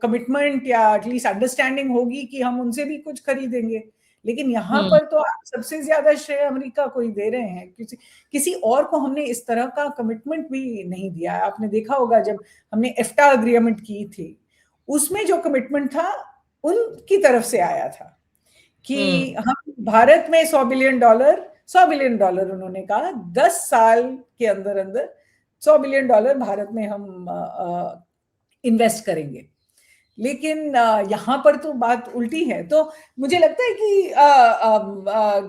कमिटमेंट या एटलीस्ट अंडरस्टैंडिंग होगी कि हम उनसे भी कुछ खरीदेंगे। लेकिन यहाँ पर तो आप सबसे ज्यादा श्रेय अमेरिका को ही दे रहे हैं, किसी और को हमने इस तरह का कमिटमेंट भी नहीं दिया है। आपने देखा होगा जब हमने एफ्टा एग्रीमेंट की थी, उसमें जो कमिटमेंट था उनकी तरफ से आया था कि हम भारत में $100 बिलियन उन्होंने कहा 10 साल के अंदर अंदर $100 बिलियन भारत में हम इन्वेस्ट करेंगे। लेकिन यहाँ पर तो बात उल्टी है। तो मुझे लगता है कि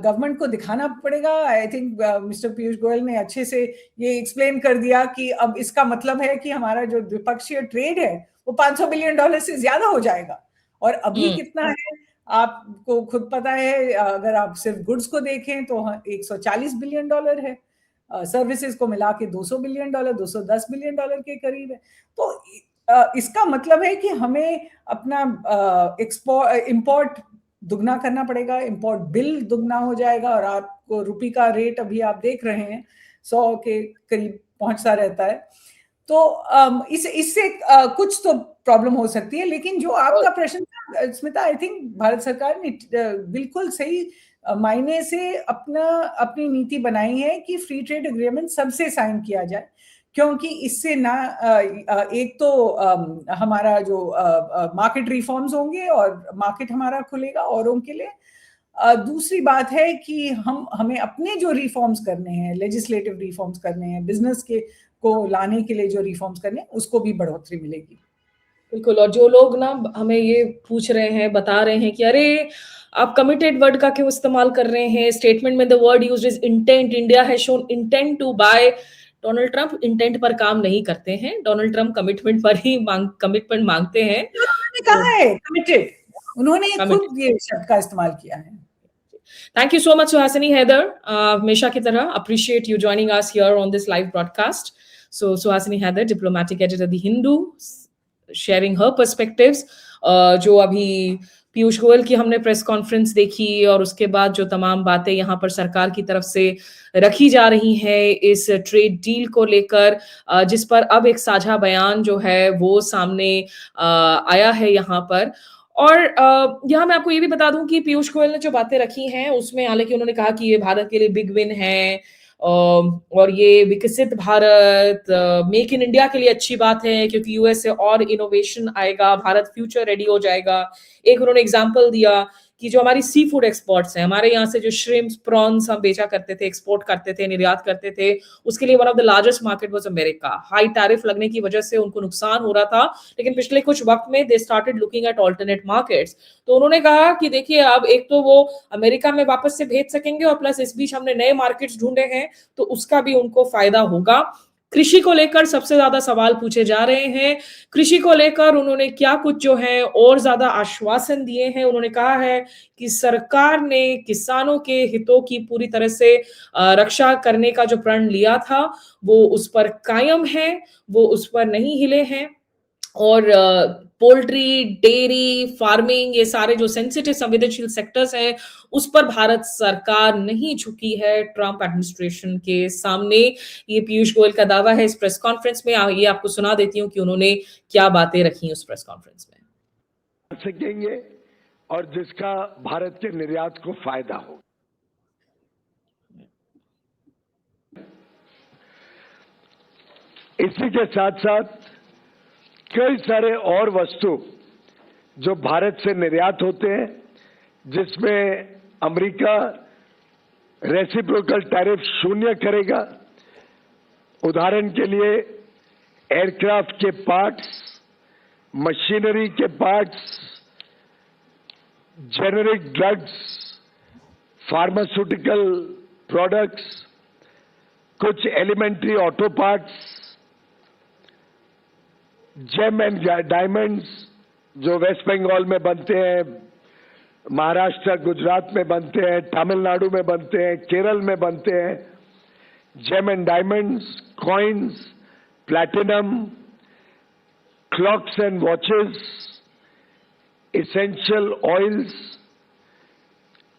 गवर्नमेंट को दिखाना पड़ेगा। I think mister Piyush Goyal ने अच्छे से ये एक्सप्लेन कर दिया कि अब इसका मतलब है कि हमारा जो द्विपक्षीय ट्रेड है वो $500 बिलियन से ज्यादा हो जाएगा। और अभी कितना है आपको खुद पता है, अगर आप सिर्फ गुड्स को देखें तो $140 बिलियन है, सर्विसेज को मिला के $200 बिलियन, $210 बिलियन के करीब है। तो इसका मतलब है कि हमें अपना इंपोर्ट दुगना करना पड़ेगा, इंपोर्ट बिल दुगना हो जाएगा, और आपको रुपये का रेट अभी आप देख रहे हैं 100 के करीब पहुंचता रहता है। तो इससे कुछ तो प्रॉब्लम हो सकती है। लेकिन जो आपका प्रश्न था स्मिता, आई थिंक भारत सरकार ने बिल्कुल सही मायने से अपनी नीति बनाई है कि फ्री ट्रेड एग्रीमेंट सबसे साइन किया जाए, क्योंकि इससे ना एक तो हमारा जो मार्केट रिफॉर्म्स होंगे और मार्केट हमारा खुलेगा औरों के लिए। दूसरी बात है कि हमें अपने जो रिफॉर्म्स करने हैं, लेजिस्लेटिव रिफॉर्म्स करने हैं, बिजनेस को लाने के लिए जो रिफॉर्म्स करने हैं, उसको भी बढ़ोतरी मिलेगी। बिल्कुल। और जो लोग ना हमें ये पूछ रहे हैं, बता रहे हैं कि अरे आप कमिटेड वर्ड का क्यों इस्तेमाल कर रहे हैं, स्टेटमेंट में the word used is intent, India has shown intent to buy. Donald Trump intent पर काम नहीं करते हैं, डोनाल्ड ट्रंप कमिटमेंट पर ही कमिटमेंट मांगते हैं। उन्होंने कहा है कमिटेड, उन्होंने Committed. खुद ये शब्द का इस्तेमाल किया है। Thank you so much, Suhasini Haider. हमेशा की तरह appreciate you joining us here on this live broadcast. So, Suhasini Haider, diplomatic editor, The Hindu, sharing her perspectives. जो अभी पीयूष गोयल की हमने प्रेस कॉन्फ्रेंस देखी और उसके बाद जो तमाम बातें यहाँ पर सरकार की तरफ से रखी जा रही हैं इस ट्रेड डील को लेकर, जिस पर अब एक साझा बयान जो है वो सामने आया है यहाँ पर। और यहाँ मैं आपको ये भी बता दूं कि पीयूष गोयल ने जो बातें रखी हैं उसमें हालांकि उन्होंने कहा कि ये भारत के लिए बिग विन है और ये विकसित भारत, मेक इन इंडिया के लिए अच्छी बात है क्योंकि यूएस से और इनोवेशन आएगा, भारत फ्यूचर रेडी हो जाएगा। एक उन्होंने एग्जांपल दिया कि जो हमारी सी फूड एक्सपोर्ट्स हैं, हमारे यहाँ से जो श्रिम्प्स, प्रॉन्स हम बेचा करते थे, एक्सपोर्ट करते थे, निर्यात करते थे, उसके लिए one of the largest market was America. High tariff लगने की वजह से उनको नुकसान हो रहा था, लेकिन पिछले कुछ वक्त में they started looking at alternate markets. तो उन्होंने कहा कि देखिए अब एक तो वो अमेरिका में वापस से भेज सकेंगे और प्लस इस बीच हमने नए मार्केट्स ढूंढे हैं तो उसका भी उनको फायदा होगा। कृषि को लेकर सबसे ज्यादा सवाल पूछे जा रहे हैं। कृषि को लेकर उन्होंने क्या कुछ जो है और ज्यादा आश्वासन दिए हैं। उन्होंने कहा है कि सरकार ने किसानों के हितों की पूरी तरह से रक्षा करने का जो प्रण लिया था वो उस पर कायम है, वो उस पर नहीं हिले हैं। और पोल्ट्री, डेयरी, फार्मिंग, ये सारे जो सेंसिटिव संवेदनशील सेक्टर्स हैं उस पर भारत सरकार नहीं झुकी है ट्रंप एडमिनिस्ट्रेशन के सामने। ये पीयूष गोयल का दावा है इस प्रेस कॉन्फ्रेंस में। ये आपको सुना देती हूँ कि उन्होंने क्या बातें रखी उस प्रेस कॉन्फ्रेंस में। सकेंगे और जिसका भारत के निर्यात को फायदा हो। इसी के साथ साथ कई सारे और वस्तु जो भारत से निर्यात होते हैं जिसमें अमेरिका रेसिप्रोकल टैरिफ शून्य करेगा। उदाहरण के लिए एयरक्राफ्ट के पार्ट्स, मशीनरी के parts, generic drugs, pharmaceutical products, कुछ elementary auto parts, gem and diamonds जो वेस्ट बंगाल में बनते हैं, महाराष्ट्र, गुजरात में बनते हैं, तमिलनाडु में बनते हैं, केरल में बनते हैं। Gem and diamonds, coins, platinum, clocks and watches, essential oils,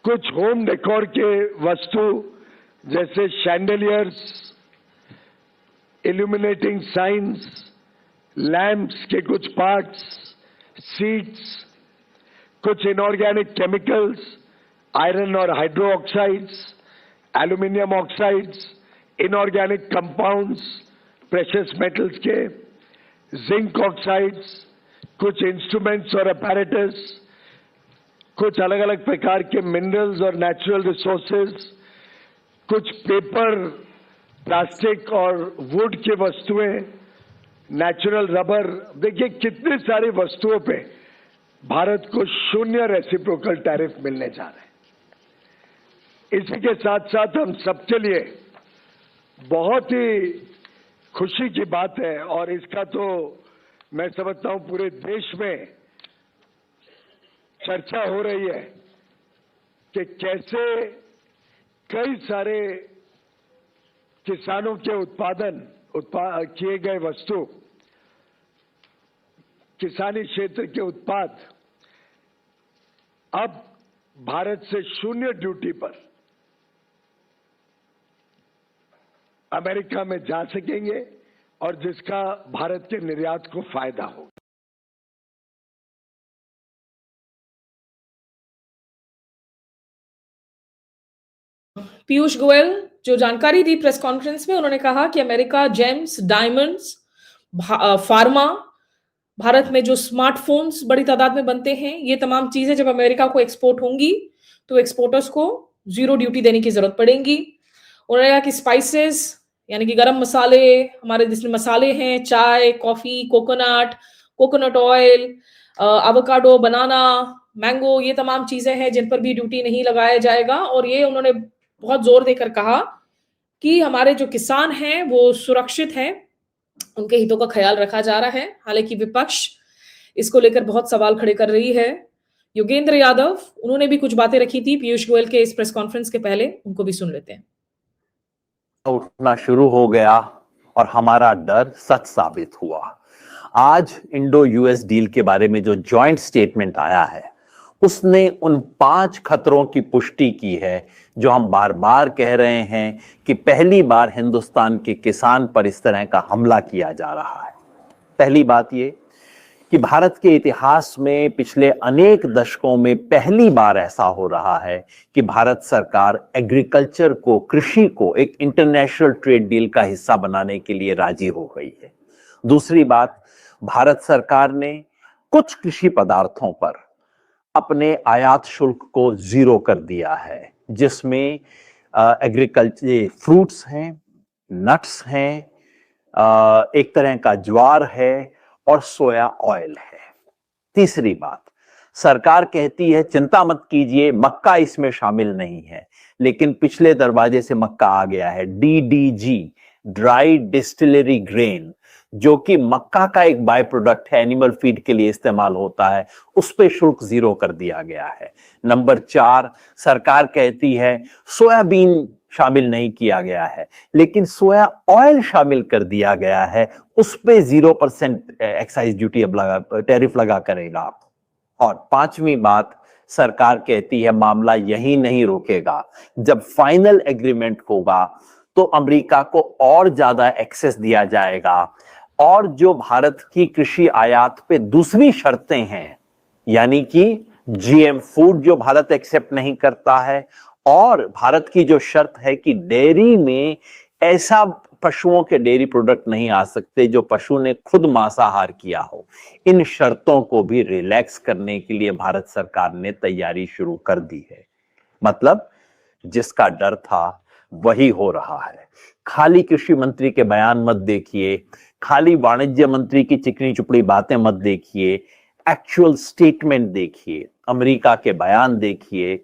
कुछ होम डेकोर के वस्तु जैसे शैंडलियर्स, इल्यूमिनेटिंग साइंस, लैंप्स के कुछ पार्ट्स, सीट्स, कुछ इनऑर्गेनिक केमिकल्स, आयरन और hydro oxides, aluminium oxides, inorganic compounds, precious metals के, जिंक ऑक्साइड्स, कुछ इंस्ट्रूमेंट्स और अपैरेटस, कुछ अलग अलग प्रकार के मिनरल्स और नेचुरल रिसोर्सेज, कुछ पेपर, प्लास्टिक और वुड की वस्तुएं, नेचुरल रबर। देखिए कितनी सारी वस्तुओं पे भारत को शून्य रेसिप्रोकल टैरिफ मिलने जा रहे हैं। इसी के साथ साथ हम सबके लिए बहुत ही खुशी की बात है और इसका तो मैं समझता हूं पूरे देश में चर्चा हो रही है कि कैसे कई सारे किसानों के किए गए वस्तु, किसानी क्षेत्र के उत्पाद अब भारत से शून्य ड्यूटी पर अमेरिका में जा सकेंगे और जिसका भारत के निर्यात को फायदा होगा। पीयूष गोयल जो जानकारी दी प्रेस कॉन्फ्रेंस में, उन्होंने कहा कि America James, diamonds, pharma, Bharat में जो स्मार्टफोन्स बड़ी तादाद में बनते हैं, ये तमाम चीजें जब अमेरिका को एक्सपोर्ट होंगी तो एक्सपोर्टर्स को जीरो ड्यूटी देने की जरूरत पड़ेगी। उन्होंने कहा कि स्पाइसेस यानी कि गरम मसाले, हमारे जिसमें मसाले हैं, चाय, coffee, coconut, coconut oil, avocado, banana, mango, ये तमाम चीजें हैं जिन पर भी ड्यूटी नहीं लगाया जाएगा। और ये उन्होंने बहुत जोर देकर कहा कि हमारे जो किसान हैं वो सुरक्षित हैं, उनके हितों का ख्याल रखा जा रहा है। हालांकि विपक्ष इसको लेकर बहुत सवाल खड़े कर रही है। योगेंद्र यादव, उन्होंने भी कुछ बातें रखी थी पीयूष गोयल के इस प्रेस कॉन्फ्रेंस के पहले, उनको भी सुन लेते हैं। उठना शुरू हो गया और हमारा डर सच साबित हुआ। आज इंडो यूएस डील के बारे में जो जॉइंट स्टेटमेंट आया है, उसने उन 5 खतरों की पुष्टि की है जो हम बार बार कह रहे हैं कि पहली बार हिंदुस्तान के किसान पर इस तरह का हमला किया जा रहा है। पहली बात ये कि भारत के इतिहास में पिछले अनेक दशकों में पहली बार ऐसा हो रहा है कि भारत सरकार एग्रीकल्चर को, कृषि को एक इंटरनेशनल ट्रेड डील का हिस्सा बनाने के लिए राजी हो गई है। दूसरी बात, भारत सरकार ने कुछ कृषि पदार्थों पर अपने आयात शुल्क को जीरो कर दिया है, जिसमें एग्रीकल्चर फ्रूट्स हैं, नट्स हैं, एक तरह का ज्वार है और सोया ऑयल है। तीसरी बात, सरकार कहती है चिंता मत कीजिए, मक्का इसमें शामिल नहीं है, लेकिन पिछले दरवाजे से मक्का आ गया है। DDG, ड्राई डिस्टिलरी ग्रेन, जो कि मक्का का एक बाय प्रोडक्ट है, एनिमल फीड के लिए इस्तेमाल होता है, उस पे शुल्क जीरो कर दिया गया है। नंबर 4, सरकार कहती है सोयाबीन शामिल नहीं किया गया है, लेकिन सोया ऑयल शामिल कर दिया गया है, उस पे 0% एक्साइज ड्यूटी अब टैरिफ लगा करेगा। और 5वीं बात, सरकार कहती है मामला यही नहीं रुकेगा, जब फाइनल एग्रीमेंट होगा तो अमेरिका को और ज्यादा एक्सेस दिया जाएगा, और जो भारत की कृषि आयात पे दूसरी शर्तें हैं, यानी कि GM फूड जो भारत एक्सेप्ट नहीं करता है, और भारत की जो शर्त है कि डेयरी में ऐसा पशुओं के डेयरी प्रोडक्ट नहीं आ सकते जो पशु ने खुद मांसाहार किया हो, इन शर्तों को भी रिलैक्स करने के लिए भारत सरकार ने तैयारी शुरू कर दी है। मतलब जिसका डर था वही हो रहा है। खाली कृषि मंत्री के बयान मत देखिए, खाली वाणिज्य मंत्री की चिकनी चुपड़ी बातें मत देखिए, एक्चुअल स्टेटमेंट देखिए, अमेरिका के बयान देखिए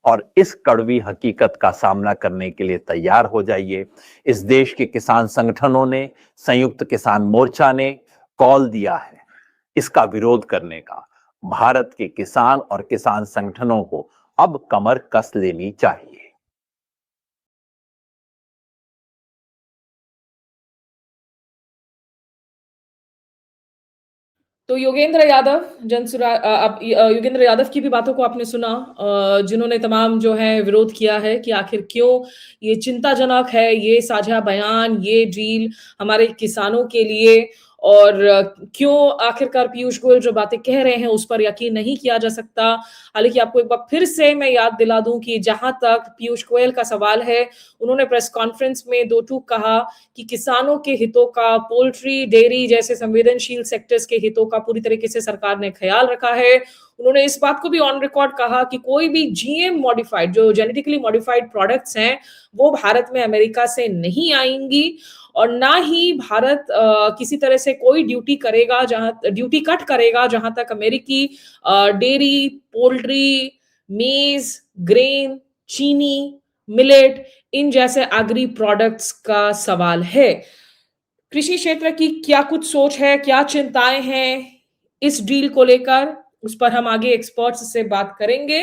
और इस कड़वी हकीकत का सामना करने के लिए तैयार हो जाइए। इस देश के किसान संगठनों ने, संयुक्त किसान मोर्चा ने कॉल दिया है इसका विरोध करने का। भारत के किसान और किसान संगठनों को अब कमर कस लेनी चाहिए। तो योगेंद्र यादव योगेंद्र यादव की भी बातों को आपने सुना, जिन्होंने तमाम जो है विरोध किया है कि आखिर क्यों ये चिंताजनक है ये साझा बयान, ये डील हमारे किसानों के लिए, और क्यों आखिरकार पीयूष गोयल जो बातें कह रहे हैं उस पर यकीन नहीं किया जा सकता। हालांकि आपको एक बार फिर से मैं याद दिला दूं कि जहां तक पीयूष गोयल का सवाल है, उन्होंने प्रेस कॉन्फ्रेंस में 2 टूक कहा कि किसानों के हितों का, पोल्ट्री, डेयरी जैसे संवेदनशील सेक्टर्स के हितों का पूरी तरीके से सरकार ने ख्याल रखा है। उन्होंने इस बात को भी ऑन रिकॉर्ड कहा कि कोई भी GM मॉडिफाइड, जो जेनेटिकली मॉडिफाइड प्रोडक्ट्स हैं, वो भारत में अमेरिका से नहीं आएंगी, और ना ही भारत किसी तरह से कोई ड्यूटी कट करेगा जहां तक अमेरिकी डेयरी, पोल्ट्री, मेज, ग्रेन, चीनी, मिलेट, इन जैसे एग्री प्रोडक्ट्स का सवाल है। कृषि क्षेत्र की क्या कुछ सोच है, क्या चिंताएं हैं इस डील को लेकर, उस पर हम आगे एक्सपर्ट्स से बात करेंगे।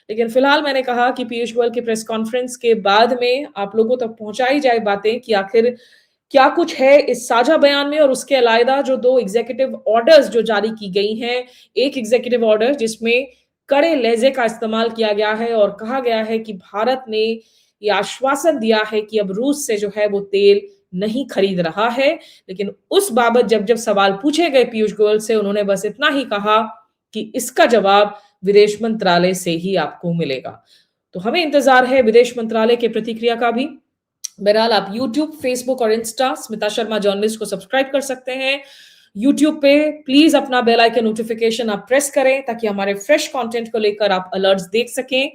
लेकिन फिलहाल मैंने कहा कि पीयूष गोयल की प्रेस कॉन्फ्रेंस के बाद में आप लोगों तक पहुंचाई जाए बातें कि आखिर क्या कुछ है इस साझा बयान में, और उसके अलावा जो 2 एग्जीक्यूटिव ऑर्डर्स जो जारी की गई हैं, एक एग्जीक्यूटिव ऑर्डर जिसमें कड़े लहजे का इस्तेमाल किया गया है और कहा गया है कि भारत ने ये आश्वासन दिया है कि अब रूस से जो है वो तेल नहीं खरीद रहा है। लेकिन उस बाबत जब सवाल पूछे गए पीयूष गोयल से, उन्होंने बस इतना ही कहा कि इसका जवाब विदेश मंत्रालय से ही आपको मिलेगा। तो हमें इंतजार है विदेश मंत्रालय के प्रतिक्रिया का भी। बहरहाल आप YouTube, Facebook और इंस्टा स्मिता शर्मा जर्नलिस्ट को सब्सक्राइब कर सकते हैं। YouTube पे प्लीज अपना बेल आइकन नोटिफिकेशन आप प्रेस करें ताकि हमारे फ्रेश कंटेंट को लेकर आप अलर्ट्स देख सकें।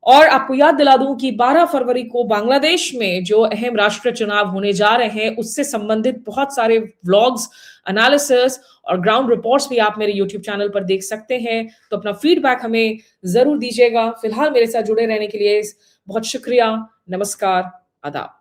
और आपको याद दिला दूं कि 12 फरवरी को बांग्लादेश में जो अहम राष्ट्रीय चुनाव होने जा रहे हैं उससे संबंधित बहुत सारे व्लॉग्स, एनालिसिस और ग्राउंड रिपोर्ट्स भी आप मेरे YouTube चैनल पर देख सकते हैं। तो अपना फीडबैक हमें जरूर दीजिएगा। फिलहाल मेरे साथ जुड़े रहने के लिए बहुत शुक्रिया। नमस्कार, आदाब।